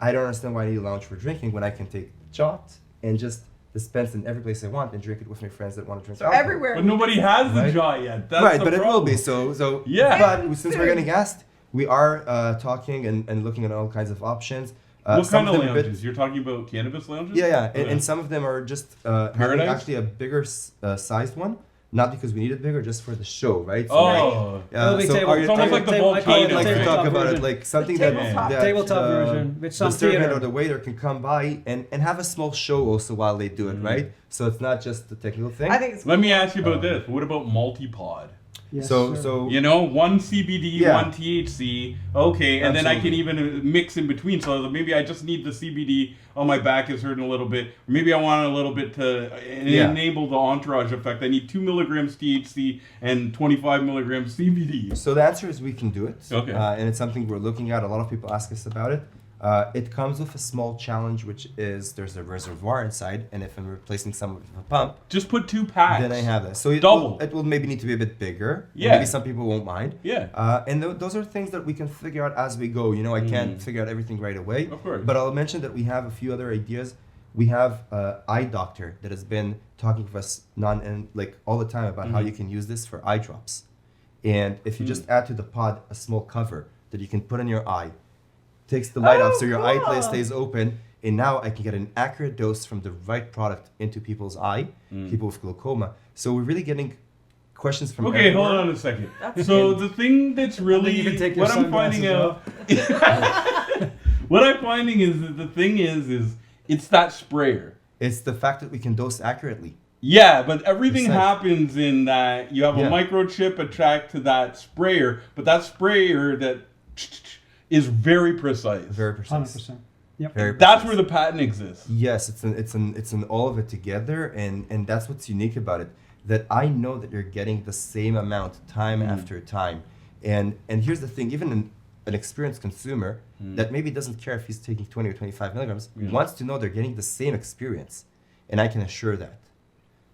I don't understand why I need a lounge for drinking when I can take Djot and just dispense in every place I want and drink it with my friends that want to drink So alcohol. everywhere. But nobody has the Right. Djot yet. That's Right, the but it will problem. be. So Yeah. But since we're getting asked, we are talking and looking at all kinds of options. What Some kind of them a bit- lounges? You're talking about cannabis lounges? Yeah. Okay. And some of them are just having Paradise? actually a bigger sized one, not because we need it bigger, just for the show, right? So, Oh. It'll be table- Arjen- It's almost Arjen- like the table- I call it volcano. like to tabletop talk about it, version. like something Tabletop. that Tabletop version with some the servant theater. or the waiter can come by and have a small show also while they do it, Mm. right? So it's not just the technical thing. I think it's. Let me ask you about this. What about multi-pod? Yes, so sir. so You know, one CBD, Yeah. one THC. Okay, and then I can Absolutely. even mix in between. So maybe I just need the CBD. Oh, my back is hurting a little bit. Or maybe I want a little bit to Yeah. enable the entourage effect. I need 2 milligrams THC and 25 milligrams CBD. So the answer is we can do it. Okay. And it's something we're looking at. A lot of people ask us about it. It comes with a small challenge, which is there's a reservoir inside, and if I'm replacing some of a pump, Just put 2 packs. then I have that. So Double. it will maybe need to be a bit bigger. Yeah. Maybe some people won't mind. Yeah. And those are things that we can figure out as we go. You know, I can't figure out everything right away. Of course. But I'll mention that we have a few other ideas. We have an eye doctor that has been talking with us all the time about how you can use this for eye drops. And if you just add to the pod a small cover that you can put on your eye, takes the light off so your eye cool. stays open, and now I can get an accurate dose from the right product into people's eye, people with glaucoma. So we're really getting questions from Okay, everywhere. hold on a second. That's So the thing that's really you can take your what I'm finding out, what I'm finding is that the thing is it's that sprayer. It's the fact that we can dose accurately. Yeah, but everything Precise. happens in that you have a Yeah. microchip attached to that sprayer, but that sprayer that is very precise. Very precise. 100%. Yep. Very That's precise. where the patent exists. Yes, it's an all of it together, and that's what's unique about it. That I know that you're getting the same amount time after time, and here's the thing: even an experienced consumer that maybe doesn't care if he's taking 20 or 25 milligrams wants to know they're getting the same experience, and I can assure that.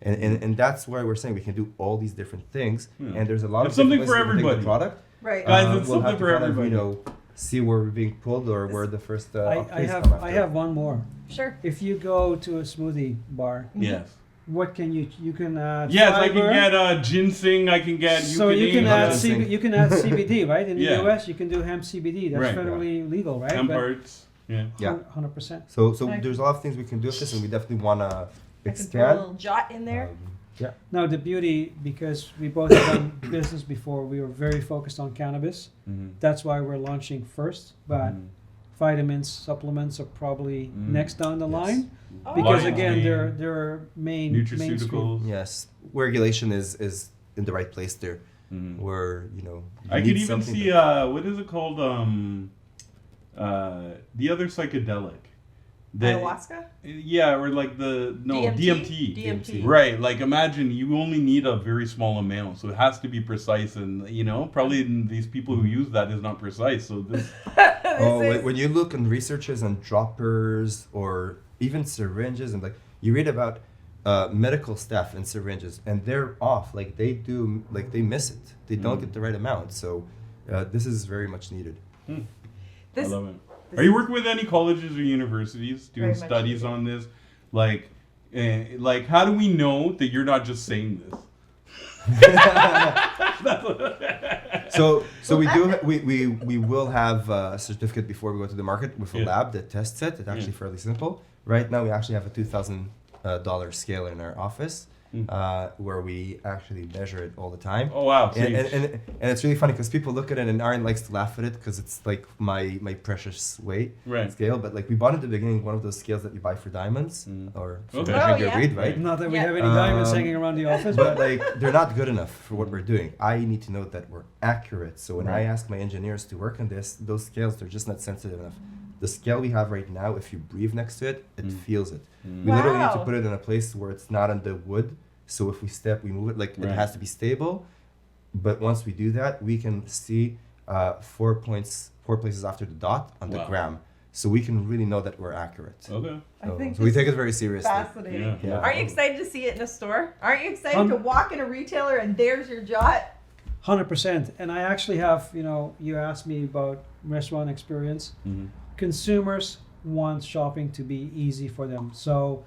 And that's why we're saying we can do all these different things, and there's a lot It's of something different for ways we can take everybody. the product. Right. Guys, it's We'll have something to for kind of, everybody. see where we're being pulled or where the first I upgrades have come after. I have one more. Sure. If you go to a smoothie bar, Yes. what can you can add? Yes, I fiber. can get ginseng. I can get. So you can eucalyptus, add ginseng. you can add CBD, right? In the Yeah. US, you can do hemp CBD. That's Right. federally legal, right? hemp But hearts. Yeah. Yeah. 100%. So Right. there's a lot of things we can do with this, and we definitely want to I can throw a expand. little Djot in there. Yeah. Now the beauty, because we both have done business before, we were very focused on cannabis. Mhm. That's why we're launching first. But vitamins, supplements are probably next down the Yes. line, Oh. because Vitamin again, C, they're mainstream. nutraceuticals. Yes, regulation is in the right place there. Mhm. Where you I need could even something see that- what is it called? The other psychedelic. Ayahuasca? Yeah, or like DMT. DMT. Right, like imagine you only need a very small amount, so it has to be precise, and probably these people who use that is not precise. So this, Oh, This is- when you look on researches on droppers or even syringes, and you read about medical staff and syringes, and they're off. Like they miss it. They don't get the right amount. So this is very much needed. I This, love it. Are you working with any colleges or universities doing Very much studies so. on this? Like how do we know that you're not just saying this? So we will have a certificate before we go to the market with a Yeah. lab that tests it. It's actually fairly simple. Right now we actually have a $2,000 scale in our office where we actually measure it all the time. Oh wow! And it's really funny because people look at it and Arjen likes to laugh at it because it's like my precious weight Right. scale. But we bought at the beginning one of those scales that you buy for diamonds or for Okay. measuring Oh, your yeah. breed, right? Not that we Yeah. have any diamonds Um, hanging around the office, But but they're not good enough for what we're doing. I need to know that we're accurate. So when I ask my engineers to work on this, those scales they're just not sensitive enough. The scale we have right now, if you breathe next to it, it feels it. We literally need to Wow. put it in a place where it's not on the wood So if we move it, like Right. it has to be stable. But once we do that, we can see 4 places after the dot on the Wow. gram. So we can really know that we're accurate. Okay. I think So we this take is it very seriously. fascinating. Yeah. Yeah. Aren't you excited to see it in a store? Aren't you excited to Um, walk in a retailer and there's your Djot? 100%. And I actually have, you asked me about restaurant experience. Mhm. Consumers want shopping to be easy for them. So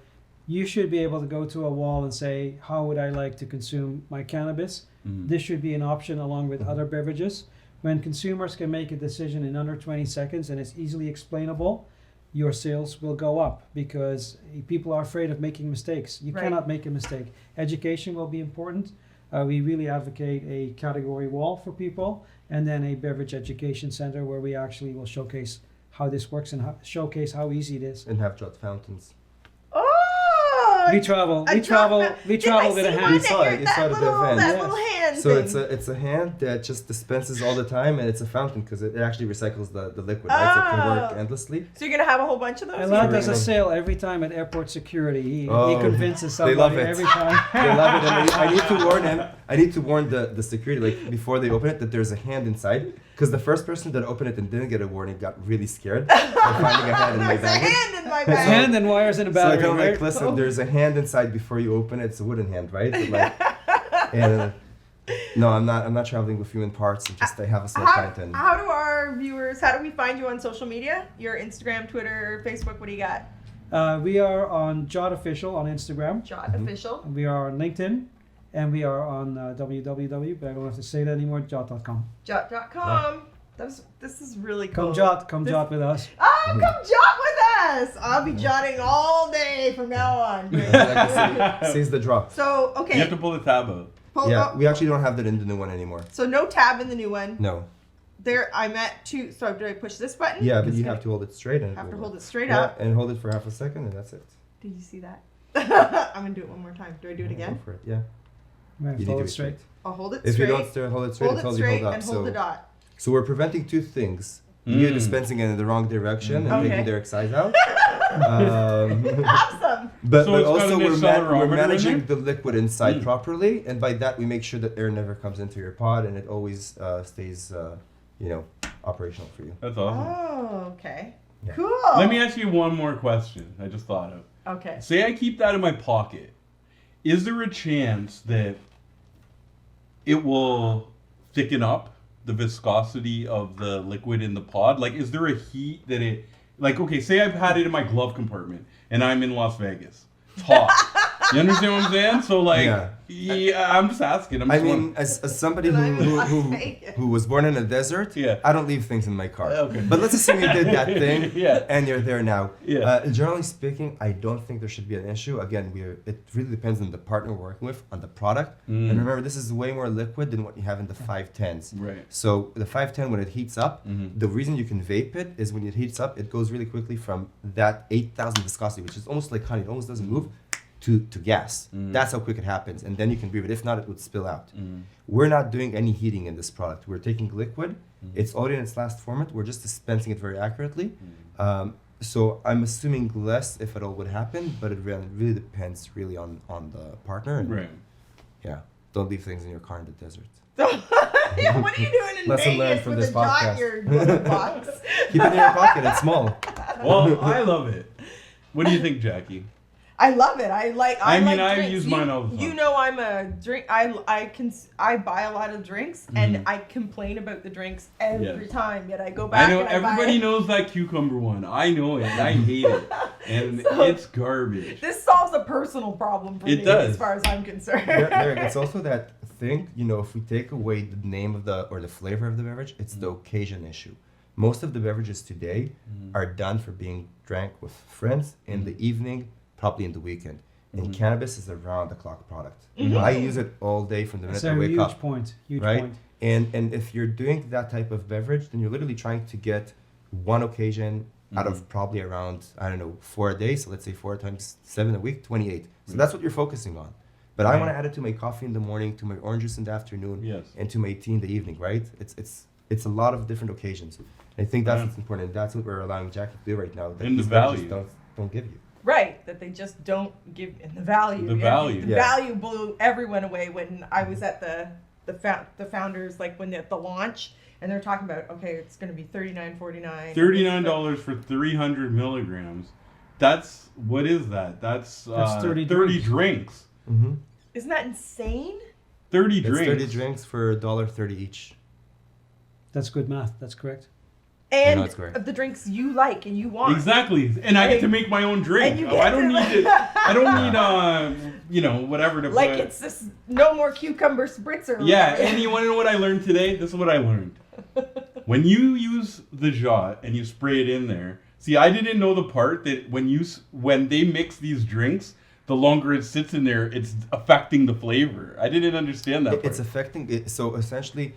you should be able to go to a wall and say, how would I like to consume my cannabis? Mhm. This should be an option along with other beverages. When consumers can make a decision in under 20 seconds and it's easily explainable, your sales will go up because people are afraid of making mistakes. You Right. cannot make a mistake. Education will be important. We really advocate a category wall for people and then a beverage education center where we actually will showcase how this works and showcase how easy it is. And have Djot fountains. Oh! We travel a Djot with Did I a see hand. one You that saw it. you're- You that saw it at the little- event. That Yes. little hand So thing. it's a hand that just dispenses all the time, and it's a fountain because it actually recycles the liquid, right? So it can work Oh. endlessly. So you're gonna have a whole bunch of those? Elad here? does a Right. sale every time at airport security. He Oh, convinces they love somebody it. every time. They love it, and I need to warn him. I need to warn the security, like before they open it, that there's a hand inside. Because the first person that opened it and didn't get a warning got really scared of finding a hand in my There's a bag. hand in my His bag. hand and wires in a So I battery. go like, right? listen, there's a hand inside before you open it. It's a wooden hand, right? But like, and, no, I'm not traveling with human parts. I have a small fountain. How do our viewers, how do we find you on social media? Your Instagram, Twitter, Facebook, what do you got? We are on Djot Official on Instagram. Djot Official. We are on LinkedIn. And we are on www, but I don't have to say that anymore, Djot.com. Djot.com. This is really cool. Come This- Djot with us. Oh, come Djot with us! I'll be jotting all day from now on. Sees the drop. So, okay. You have to pull the tab out. Pull Yeah, up. we actually don't have that in the new one anymore. So no tab in the new one. No. There, I'm at two. So do I push this button? Yeah, but It's you gonna- have to hold it straight and have to will hold work. it straight Yeah, up. and hold it for half a second, and that's it. Did you see that? I'm gonna do it one more time. Do I do it Go again? for it. Yeah. We're You need hold to it be straight. I'll hold it If straight. you don't hold it straight, hold it it tells you straight hold up. and hold the dot. So we're preventing two things. You dispensing it in the wrong direction and Okay. taking their excise out. Um, Awesome. but So but it's got also an we're accelerometer in managing there? the liquid inside Mm. properly, and by that we make sure that air never comes into your pod, and it always stays, operational for you. That's awesome. Oh, okay. Yeah. Cool. Let me ask you one more question. I just thought of. Okay. Say I keep that in my pocket. Is there a chance that it will thicken up the viscosity of the liquid in the pod? Like, is there a heat that it, like, okay, say I've had it in my glove compartment and I'm in Las Vegas. It's hot. You understand what I'm saying? So, like, yeah, I'm just asking. I'm I just mean, wondering. as somebody And I'm in Las who Vegas. was born in a desert, Yeah. I don't leave things in my car. Okay. But let's assume you did that thing, Yeah. and you're there now. Yeah. Generally speaking, I don't think there should be an issue. Again, it really depends on the partner we're working with, on the product. Mm. And remember, this is way more liquid than what you have in the 510s. Right. So the 510, when it heats up, Mhm. the reason you can vape it is when it heats up, it goes really quickly from that 8,000 viscosity, which is almost like honey, it almost doesn't move, to gas. Mm. That's how quick it happens. And then you can breathe it. If not, it would spill out. Mm. We're not doing any heating in this product. We're taking liquid. Mm. It's already in its last format. We're just dispensing it very accurately. Mm. So I'm assuming less, if at all, would happen, but it really depends really on the partner. And Right. yeah, don't leave things in your car in the desert. Yeah, what are you doing in Lesson learned Vegas from with this a Djot podcast. in your glove box? Keep it in your pocket. It's small. Well, I love it. What do you think, Jackie? I love it. I like. I mean, like I drinks. use mine all the time. You know, I'm a drink. I buy a lot of drinks, and I complain about the drinks every Yes. time. Yet I go back. I know and I buy everybody it. knows that cucumber one. I know it. And I hate it, and So- it's garbage. This solves a personal problem for It me, does. as far as I'm concerned. There, it's also that thing, if we take away the name of or the flavor of the beverage, it's the occasion issue. Most of the beverages today are done for being drank with friends in the evening, probably in the weekend. And cannabis is a round-the-clock product. I use it all day from the minute That's I a wake huge up. point. Huge Right? point. And if you're doing that type of beverage, then you're literally trying to get one occasion out of probably around, 4 a day. So let's say 4 times 7 a week, 28. So that's what you're focusing on. But I Right. want to add it to my coffee in the morning, to my orange juice in the afternoon, Yes. and to my tea in the evening, right? It's a lot of different occasions. I think that's Yeah. what's important. That's what we're allowing Jackie to do right now. That And the these beverages value. don't give you. Right, that they just don't give in the value. The value. The Yeah. value blew everyone away when I was at the founders, like when at the launch, and they're talking about, okay, it's going to be $39.49. $39 for 300 milligrams. That's, what is that? That's 30 drinks. Mm-hmm. Isn't that insane? 30 It's drinks. 30 drinks for $1.30 each. That's good math. That's correct. And know it's great. of the drinks you like and you want. Exactly, and I get to make my own drink. And you Oh, get I don't to- need it. I don't need whatever to Like put. it's this no more cucumber spritzer. or Yeah, whatever. and you want to know what I learned today? This is what I learned. When you use the Djot and you spray it in there, see, I didn't know the part that when they mix these drinks, the longer it sits in there, it's affecting the flavor. I didn't understand that part. It's affecting it. So essentially,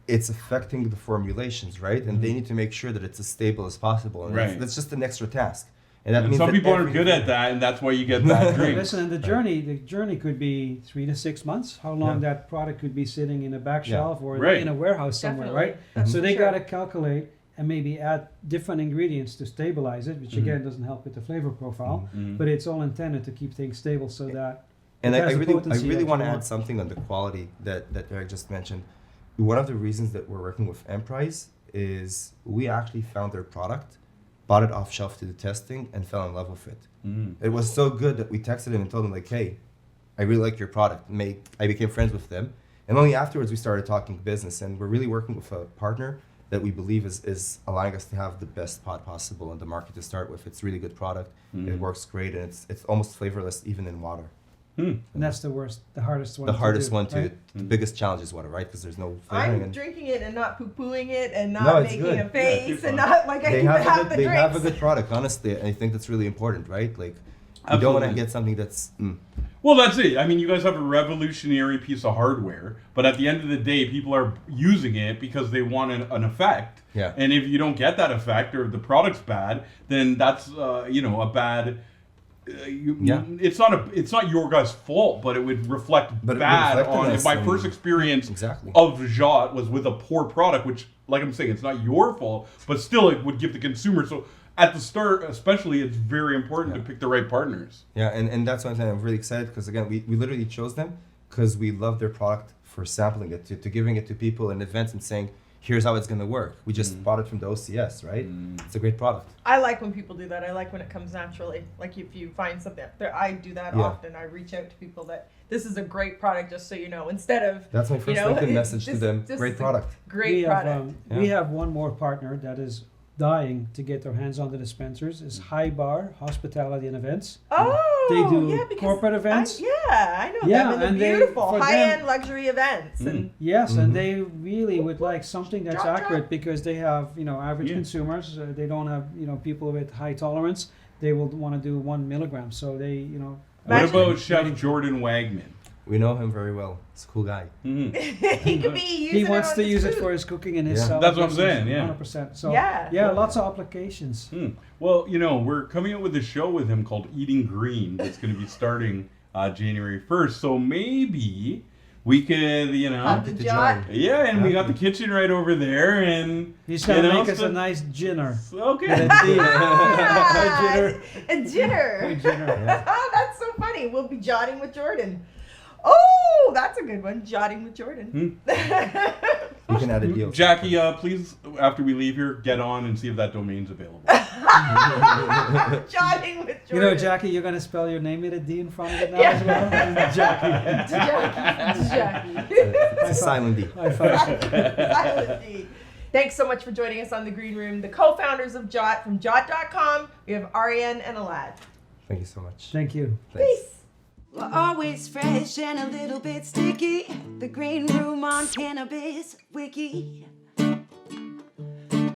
it's affecting the formulations, right? And they need to make sure that it's as stable as possible. And Right. that's just an extra task. And that And means some that people aren't every- good at that, and that's why you get that drink. Listen, and the journey could be 3 to 6 months. How long Yeah. that product could be sitting in a back Yeah. shelf or Right. in a warehouse somewhere, Definitely. right? That's So for they sure. got to calculate and maybe add different ingredients to stabilize it, which again doesn't help with the flavor profile. But it's all intended to keep things stable so that. And it I has the really potency that you want to add want. something on the quality that Eric just mentioned. One of the reasons that we're working with Emprise is we actually found their product, bought it off shelf to do testing, and fell in love with it. It was so good that we texted him and told him like, "Hey, I really like your product." I became friends with them, and only afterwards we started talking business. And we're really working with a partner that we believe is allowing us to have the best pod possible in the market to start with. It's a really good product. It works great, and it's almost flavorless even in water. And that's the hardest one. The to hardest do, one too. right? The biggest challenge is water, right? Because there's no flavoring. I'm And drinking it and not poo-pooing it and No, not it's making good. a face Yeah, and not like I they even have have a the good, they drinks. have a good product. Honestly, I think that's really important, right? Like you don't want to Absolutely. get something that's. Well, that's it. I mean, you guys have a revolutionary piece of hardware, but at the end of the day, people are using it because they want an effect. Yeah. And if you don't get that effect or the product's bad, then that's a bad. Yeah. It's not your guys' fault, but it would reflect But it would bad reflect on on. us If my and- first experience Exactly. of Djot was with a poor product, which, like I'm saying, it's not your fault, but still, it would give the consumer. So at the start, especially, it's very important to pick the right partners. Yeah, and that's why I'm really excited because again, we literally chose them because we love their product for sampling it, to giving it to people in events and saying, here's how it's going to work. We just bought it from the OCS, right? It's a great product. I like when people do that. I like when it comes naturally. Like if you find something, I do that Yeah. often. I reach out to people that this is a great product, just so you know. Instead of That's my first LinkedIn message to them. Great product. Great product. We Yeah. have one more partner that is dying to get their hands on the dispensers. Is High Bar Hospitality and Events. Oh, They do yeah, because corporate events. I know Yeah, them. And and they're they- beautiful, for them- high-end luxury events. And Yes, and they really would like something that's Drop, accurate because they have, average Yeah. consumers. They don't have, people with high tolerance. They will want to do 1 milligram. So they, What Imagine- about Chef Jordan Wagman? We know him very well. He's a cool guy. he could be using he wants it on to his use it food. for his cooking and his Yeah. salad That's what I'm dressings, saying, yeah. 100%. So Yeah. lots of applications. Well, we're coming up with a show with him called Eating Green that's going to be starting January 1st. So maybe we could, Have the to Djot. yeah, and we got the kitchen right over there, and He's going to make us so- a nice dinner. Okay. Ah, a dinner. Dinner. That's so funny. We'll be jotting with Jordan. Oh, that's a good one. Jotting with Jordan. We can add a deal. Jackie, please, after we leave here, get on and see if that domain's available. Jotting with Jordan. Jackie, you're going to spell your name with a D in front of it now Yeah. as well? Jackie. Jackie. It's a silent D. High five. Silent D. Thanks so much for joining us on the Green Room. The co-founders of Djot from Djot.com. We have Arjen and Elad. Thank you so much. Thank you. Thanks. Peace. We're always fresh and a little bit sticky. The Green Room on Cannabis Wiki.